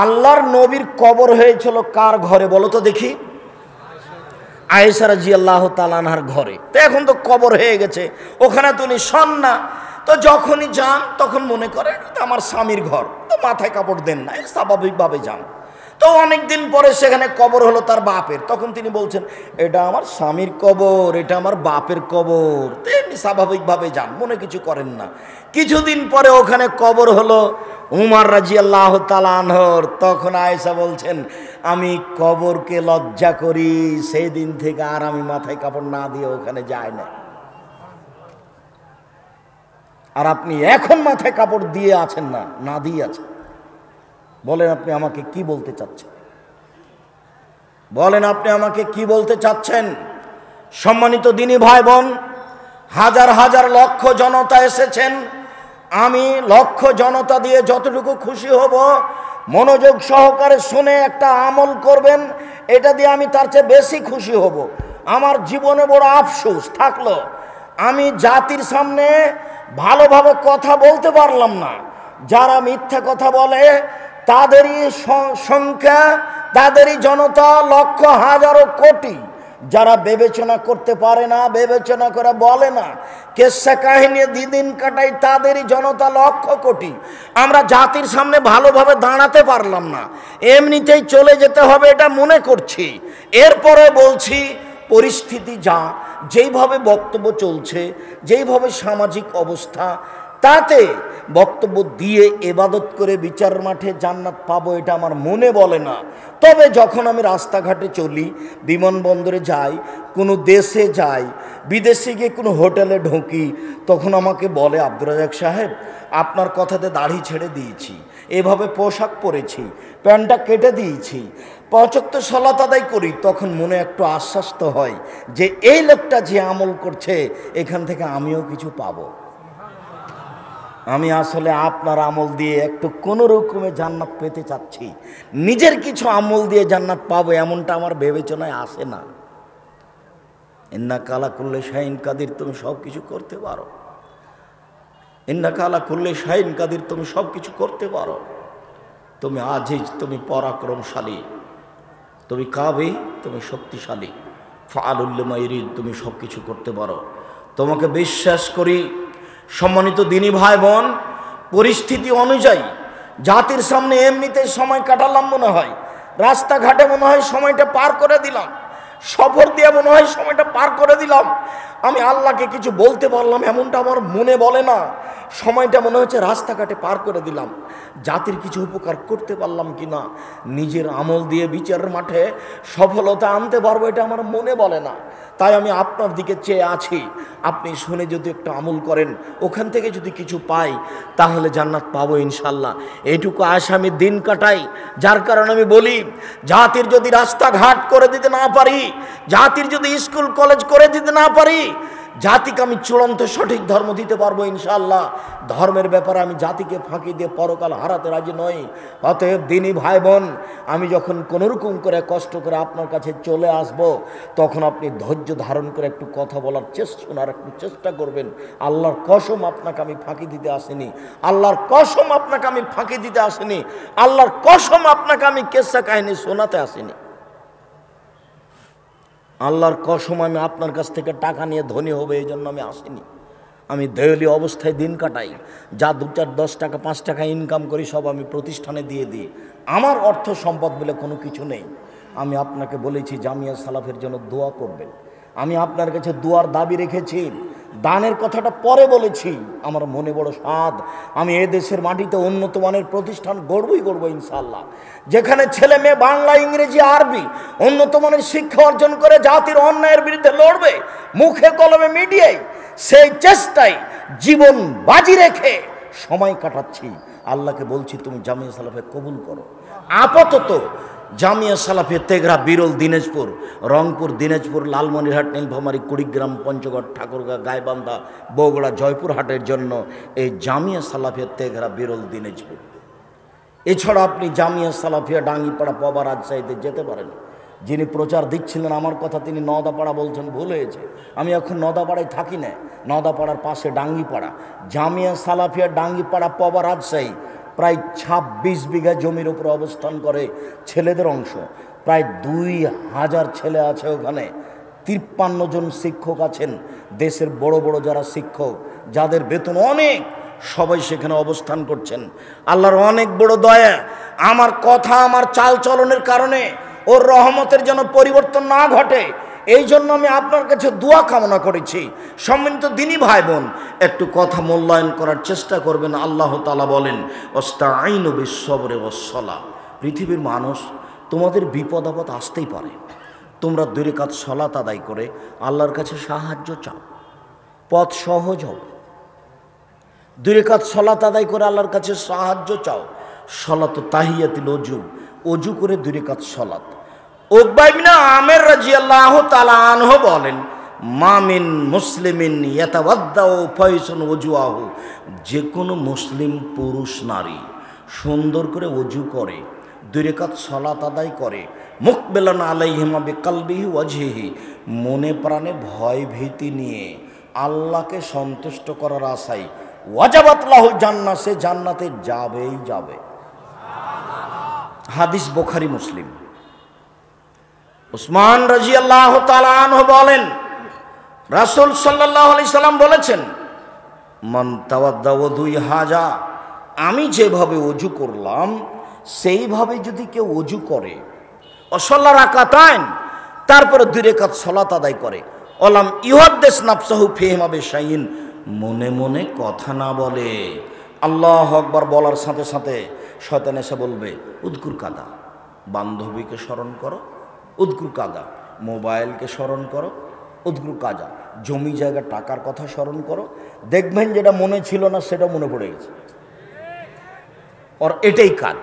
আল্লাহর নবীর কবর হয়েছিল কার ঘরে বলো তো দেখি? আয়েশা রাদিয়াল্লাহু তাআলা আনহার ঘরে। তো এখন তো কবর হয়ে গেছে, ওখানে তো উনি শোন না। তো যখনই যান তখন মনে করেন এটা আমার স্বামীর ঘর, তো মাথায় কাপড় দেন না, স্বাভাবিকভাবে যান। তো অনেকদিন পরে সেখানে কবর হলো তার বাপের, তখন তিনি বলছেন এটা আমার স্বামীর কবর, এটা আমার বাপের কবর। তেমনি স্বাভাবিকভাবে যান, মনে কিছু করেন না। কিছুদিন পরে ওখানে কবর হলো উমর রাদিয়াল্লাহু তাআলা আনহুর। তখন আয়েশা বলছেন, আমি কবরকে লজ্জা করি, সেই দিন থেকে আর আমি মাথায় কাপড় না দিয়ে ওখানে যাই না। আর আপনি এখন মাথায় কাপড় দিয়ে আছেন না, না দিয়ে আছেন। বলেন আপনি আমাকে কি বলতে চাচ্ছেন? বলেন আপনি আমাকে কি বলতে চাচ্ছেন? সম্মানিত দিনী ভাই বোন, হাজার হাজার লক্ষ জনতা এসেছেন। আমি লক্ষ জনতা দিয়ে যতটুকু খুশি হব, মনোযোগ সহকারে শুনে একটা আমল করবেন, এটা দিয়ে আমি তার চেয়ে বেশি খুশি হব। আমার জীবনে বড় আফসোস থাকলো, আমি জাতির সামনে ভালোভাবে কথা বলতে পারলাম না। যারা মিথ্যা কথা বলে তাদেরই সংখ্যা, তাদেরই জনতা লক্ষ হাজারো কোটি, যারা বিবেচনা করতে পারে না, বিবেচনা করে বলে না, কেসা কাহিনী দিন কাটাই, তাদেরই জনতা লক্ষ কোটি। আমরা জাতির সামনে ভালোভাবে দাঁড়াতে পারলাম না, এমনিতেই চলে যেতে হবে এটা মনে করছি। এরপরে বলছি, পরিস্থিতি যা, যেইভাবে বক্তব্য চলছে, যেইভাবে সামাজিক অবস্থা, তাতে বক্তব্য দিয়ে এবাদত করে বিচার মাঠে জান্নাত পাবো এটা আমার মনে বলে না। তবে যখন আমি রাস্তাঘাটে চলি, বিমানবন্দরে যাই, কোনো দেশে যাই, বিদেশে গিয়ে কোনো হোটেলে ঢুকি, তখন আমাকে বলে, আব্দুর রাজ্জাক সাহেব, আপনার কথাতে দাড়ি ছেড়ে দিয়েছি, এভাবে পোশাক পরেছি, প্যান্টটা কেটে দিয়েছি, 5 ওয়াক্ত সালাত আদায় করি, তখন মনে একটু আশ্বাস তো হয় যে এই লোকটা যে আমল করছে এখান থেকে আমিও কিছু পাবো। আমি আসলে আপনার আমল দিয়ে একটু কোনো রকমে জান্নাত পেতে চাচ্ছি, নিজের কিছু আমল দিয়ে জান্নাত পাবো এমনটা আমার বিবেচনায় আসে না। ইন্নাকা আলা কুল্লি শাইইন কাদির, তুমি সব কিছু করতে পারো। ইন্নাকা আলা কুল্লি শাইইন কাদির, তুমি সব কিছু করতে পারো। তুমি আজিজ, তুমি পরাক্রমশালী, তুমি কাবি, তুমি শক্তিশালী, ফাআলুল লিমা ইউরিদ, তুমি সব কিছু করতে পারো। তোমাকে বিশ্বাস করি। সম্মানিত দিনী ভাই বোন, পরিস্থিতি অনুযায়ী জাতির সামনে এমনিতে সময় কাটালাম মনে হয়, রাস্তাঘাটে মনে হয় সময়টা পার করে দিলাম, সফর দিয়ে মনে হয় সময়টা পার করে দিলাম। আমি আল্লাহকে কিছু বলতে পারলাম এমনটা আমার মনে বলে না। সময়টা মনে হচ্ছে রাস্তাঘাটে পার করে দিলাম। জাতির কিছু উপকার করতে পারলাম কি না, নিজের আমল দিয়ে বিচারের মাঠে সফলতা আনতে পারবো এটা আমার মনে বলে না। তাই আমি আপনার দিকে চেয়ে আছি, আপনি শুনে যদি একটু আমল করেন, ওখান থেকে যদি কিছু পাই তাহলে জান্নাত পাবো ইনশাল্লাহ। এইটুকু আশা আমি দিন কাটাই। যার কারণে আমি বলি, জাতির যদি রাস্তাঘাট করে দিতে না পারি, জাতির যদি স্কুল কলেজ করে দিতে না পারি, জাতিকে আমি চূড়ান্ত সঠিক ধর্ম দিতে পারবো ইনশাআল্লাহ। ধর্মের ব্যাপারে আমি জাতিকে ফাঁকি দিয়ে পরকাল হারাতে রাজি নই। অতএব দিনী ভাই বোন, আমি যখন কোনোরকম করে কষ্ট করে আপনার কাছে চলে আসব, তখন আপনি ধৈর্য ধারণ করে একটু কথা বলার শোনার একটু চেষ্টা করবেন। আল্লাহর কসম আপনাকে আমি ফাঁকি দিতে আসিনি, আল্লাহর কসম আপনাকে আমি ফাঁকি দিতে আসিনি, আল্লাহর কসম আপনাকে আমি কেসা কাহিনী শোনাতে আসিনি, আল্লাহর কসম আমি আপনার কাছ থেকে টাকা নিয়ে ধনী হবে এই জন্য আমি আসিনি। আমি দেউলি অবস্থায় দিন কাটাই, যা 2-4 10 টাকা 5 টাকা ইনকাম করি সব আমি প্রতিষ্ঠানে দিয়ে দিই। আমার অর্থ সম্পদ বলে কোনো কিছু নেই। আমি আপনাকে বলেছি জামিয়া সালাফের জন্য দোয়া করবেন। আমি আপনার কাছে দোয়ার দাবি রেখেছি, দানের কথাটা পরে বলেছি। আমার মনে বড় স্বাদ, আমি এ দেশের মাটিতে উন্নত মানের প্রতিষ্ঠান গড়বো ইনশাআল্লাহ, যেখানে ছেলে মেয়ে বাংলা, ইংরেজি, আরবি উন্নত মানের শিক্ষা অর্জন করে জাতির অন্যায়ের বিরুদ্ধে লড়বে, মুখে কলমে মিডিয়ায়। সেই চেষ্টায় জীবন বাজি রেখে সময় কাটাচ্ছি। আল্লাহকে বলছি, তুমি জামিয়া সালাফে কবুল করো। আপাতত জামিয়া সালাফে তেঘরা, বিরল, দিনাজপুর, রংপুর, দিনাজপুর, লালমনিরহাট, নীলফামারী, কুড়িগ্রাম, পঞ্চগড়, ঠাকুরগাঁ, গাইবান্ধা, বগুড়া, জয়পুরহাটের জন্য এই জামিয়া সালাফে তেঘরা, বিরল, দিনাজপুর। এছাড়া আপনি জামিয়া সালাফিয়া ডাঙ্গিপাড়া, পবা, রাজশাহীতে যেতে পারেন। যিনি প্রচার দিচ্ছিলেন আমার কথা, তিনি নওদাপাড়া বলছেন, ভুল হয়েছে। আমি এখন নওদাপাড়ায় থাকি না, নওদাপাড়ার পাশে ডাঙ্গিপাড়া। জামিয়া সালাফিয়া ডাঙ্গিপাড়া, পবা, রাজশাহী প্রায় 26 বিঘা জমির উপর অবস্থান করে। ছেলেদের অংশ প্রায় 2000 ছেলে আছে ওখানে। 53 জন শিক্ষক আছেন, দেশের বড় বড় যারা শিক্ষক, যাদের বেতন অনেক, সবাই সেখানে অবস্থান করছেন। আল্লাহর অনেক বড় দয়া, আমার কথা, আমার চাল চলনের কারণে ওর রহমতের যেন পরিবর্তন না ঘটে, এই জন্য আমি আপনার কাছে দোয়া কামনা করেছি। সম্মানিত দিনী ভাই বোন, একটু কথা মূল্যায়ন করার চেষ্টা করবেন। আল্লাহ তাআলা বলেন, ওয়াস্তাঈনু বিস-সবরি ওয়াস-সালাহ। পৃথিবীর মানুষ, তোমাদের বিপদ আপদ আসতেই পারে, তোমরা 2 রাকাত সালাত আদায় করে আল্লাহর কাছে সাহায্য চাও, পথ সহজ হবে। 2 রাকাত সালাত আদায় করে আল্লাহর কাছে সাহায্য চাও। সালাত তাহিয়াতুল ওযু, ওযু করে 2 রাকাত সালাত। উকবা ইবনে আমির রাদিয়াল্লাহু তাআলা আনহু বলেন, মা মিন মুসলিমিন ইয়াতাওয়াদ্দাউ ফায়সুন ওযুহু, যে কোনো মুসলিম পুরুষ নারী সুন্দর করে ওযু করে, 2 রাকাত সালাত আদায় করে, মুকবিলান আলাইহিমা বিকলবিহি ওয়াজহিহি, মনে প্রাণে ভয় ভীতি নিয়ে আল্লাহকে সন্তুষ্ট করার আশায়, ওয়াজাবাত লাহুল জান্নাহ, সে জান্নাতে যাবেই যাবে। হাদিস বুখারী মুসলিম। উসমান রাদিয়াল্লাহু তাআলা আনহু বলেন, রাসূল সাল্লাল্লাহু আলাইহি সাল্লাম বলেছেন, মান তাওয়াদ্দা ওযুই হাজা, আমি যেভাবে ওযু করলাম সেইভাবে যদি কেউ ওযু করে, অসাল্লা রাকাতাইন, তারপরে 2 রাকাত সালাত আদায় করে, অলাম ইউহাদ্দিস নাফসাহু ফিহিমা বিশাইইন, মনে মনে কথা না বলে, আল্লাহু আকবার বলার সাথে সাথে শয়তান এসে বলবে উযকুর কাদা, বান্ধবীকে স্মরণ করো, উযকুর কাদা, মোবাইলকে স্মরণ করো, উযকুর কাদা, জমি জায়গা টাকার কথা স্মরণ করো, দেখবেন যেটা মনে ছিল না সেটা মনে পড়ে গেছে। ওর এটাই কাজ।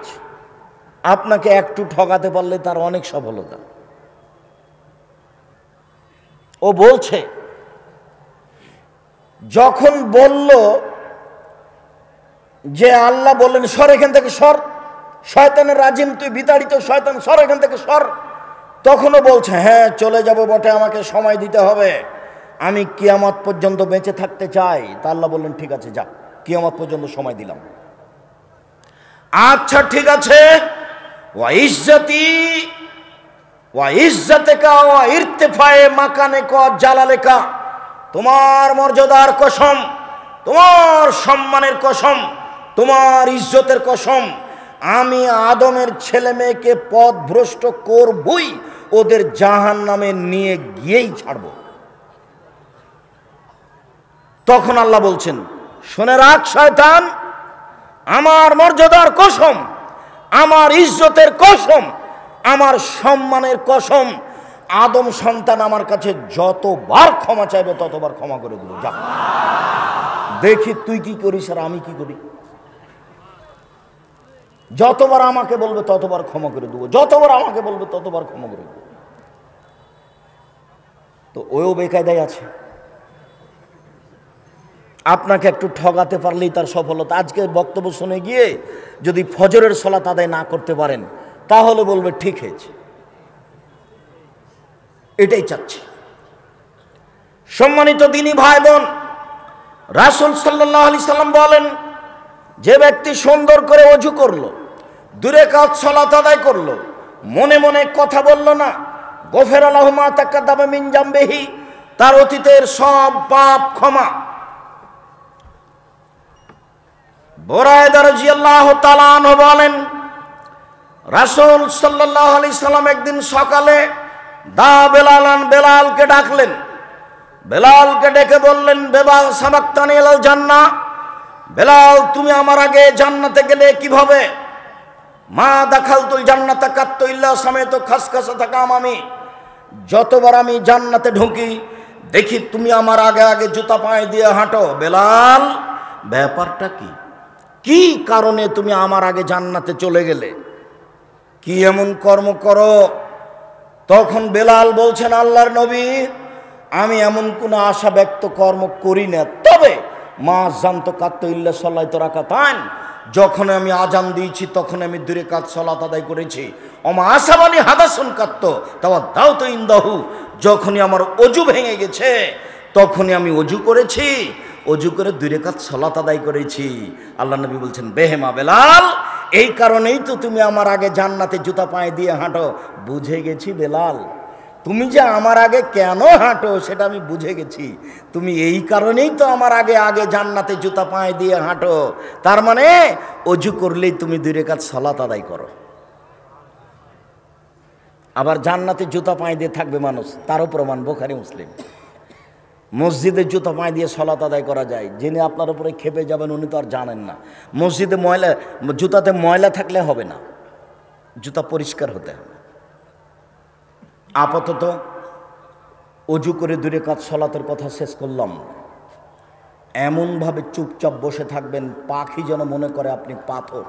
আপনাকে একটু ঠকাতে পারলে তার অনেক সফলতা। ও বলছে, যখন বলল যে আল্লাহ বললেন সর এখান থেকে সর, শয়তানের রাজিম তুই বিতাড়িত শয়তান, সর এখান থেকে সর, তখনও বলছে হ্যাঁ চলে যাব বটে, আমাকে সময় দিতে হবে, আমি কিয়ামত পর্যন্ত বেঁচে থাকতে চাই। তা আল্লাহ বললেন ঠিক আছে যা, কিয়ামত পর্যন্ত সময় দিলাম। আচ্ছা ঠিক আছে, ওয়া ইজ্জতি ওয়া ইজ্জতিকা ওয়া ইরতিফায়ে মাকানিকা ওয়া জালালিকা, তোমার মর্যাদার কসম, তোমার সম্মানের কসম, তোমার ইজ্জতের কসম, আমি আদমের ছেলে মেয়েকে পথভ্রষ্ট করবই, ওদের জাহান্নামে নিয়ে গিয়েই ছাড়ব। তখন আল্লাহ বলছেন, শুনে রাখ শয়তান, আমার মর্যাদার কসম, আমার ইজ্জতের কসম, আমার সম্মানের কসম, আদম সন্তান আমার কাছে যতবার ক্ষমা চাইবে ততবার ক্ষমা করে দেবো। যা দেখি তুই কি করিস আর আমি কি করি। যতবার আমাকে বলবে ততবার ক্ষমা করে দেবো, যতবার আমাকে বলবে ততবার ক্ষমা করে দেবো। তো ওও বেকায়দায় আছে। আপনাকে একটু ঠগাতে পারলেই তার সফলতা। আজকে বক্তব্য শুনে গিয়ে যদি ফজরের সালাত আদায় না করতে পারেন তাহলে বলবে ঠিক হয়েছে। এটাই চাচ্ছি। সম্মানিত দিনী ভাই বোন, রাসূল সাল্লাল্লাহু আলাইহি সাল্লাম বলেন, যে ব্যক্তি সুন্দর করে ওযু করলো, 2 রাকাত সালাত আদায় করলো, মনে মনে কথা বলল না, গফিরা লাহু মা তাকাদ্দামা মিন জামবিহি, তার অতীতের সব পাপ ক্ষমা। বুরায়দা রাদিয়াল্লাহু তাআলা আনহু বলেন, রাসূল সাল্লাল্লাহু আলাইহি সাল্লাম একদিন সকালে বেলালকে ডাকলেন। বেলালকে ডেকে বললেন, বেলাল সাবাক্তানি ইলাল জান্নাহ, বেলাল তুমি আমার আগে জান্নাতে গেলে কিভাবে? মা দাখালতুল জান্নাতা কাত্তু ইল্লা সামাইতু খাসখাসাতা আমামি, যতবার আমি জান্নাতে ঢুকি দেখি তুমি আমার আগে আগে জুতা পায়ে দিয়ে হাঁটো। বেলাল, ব্যাপারটা কি? কি কারণে তুমি আমার আগে জান্নাতে চলে গেলে? কি এমন কর্ম করো? তখন বেলাল বলছেন, আল্লাহর নবী, আমি এমন কোনো আশা ব্যক্ত কর্ম করি না, তবে মা জানতো কাত্তু ইল্লা সাল্লাতু রাকাতান, যখন আমি আজান দিয়েছি তখন আমি 2 রাকাত সালাত আদায় করেছি। ওমা আসাবানি হাদাসুন কাত্তু তাওয়াদ্দাউতু ইনদাহু, যখনই আমার ওযু ভেঙে গেছে তখনই আমি ওযু করেছি, ওযু করে 2 রাকাত সালাত আদায় করেছি। আল্লাহ নবী বলছেন, বেহেমা বেলাল, এই কারণেই তো তুমি আমার আগে জান্নাতে জুতা পায়ে দিয়ে হাঁটো। বুঝে গেছি বেলাল, তুমি যে আমার আগে কেন হাঁটো সেটা আমি বুঝে গেছি। তুমি এই কারণেই তো আমার আগে আগে জান্নাতে জুতা পায়ে দিয়ে হাঁটো। তার মানে ওযু করলেই তুমি 2 রাকাত সালাত আদায় করো। আবার জান্নাতে জুতা পায়ে দিয়ে থাকবে মানুষ, তারও প্রমাণ বুখারী মুসলিম। মসজিদে জুতা পায়ে দিয়ে সালাত আদায় করা যায়। যিনি আপনার উপরে খেপে যাবেন উনি তো আর জানেন না। মসজিদে জুতাতে ময়লা থাকলে হবে না, জুতা পরিষ্কার হতে হবে। আপাতত ওযু করে 2 রাকাত সালাতের কথা শেষ করলাম। এমনভাবে চুপচাপ বসে থাকবেন পাখি যেন মনে করে আপনি পাথর।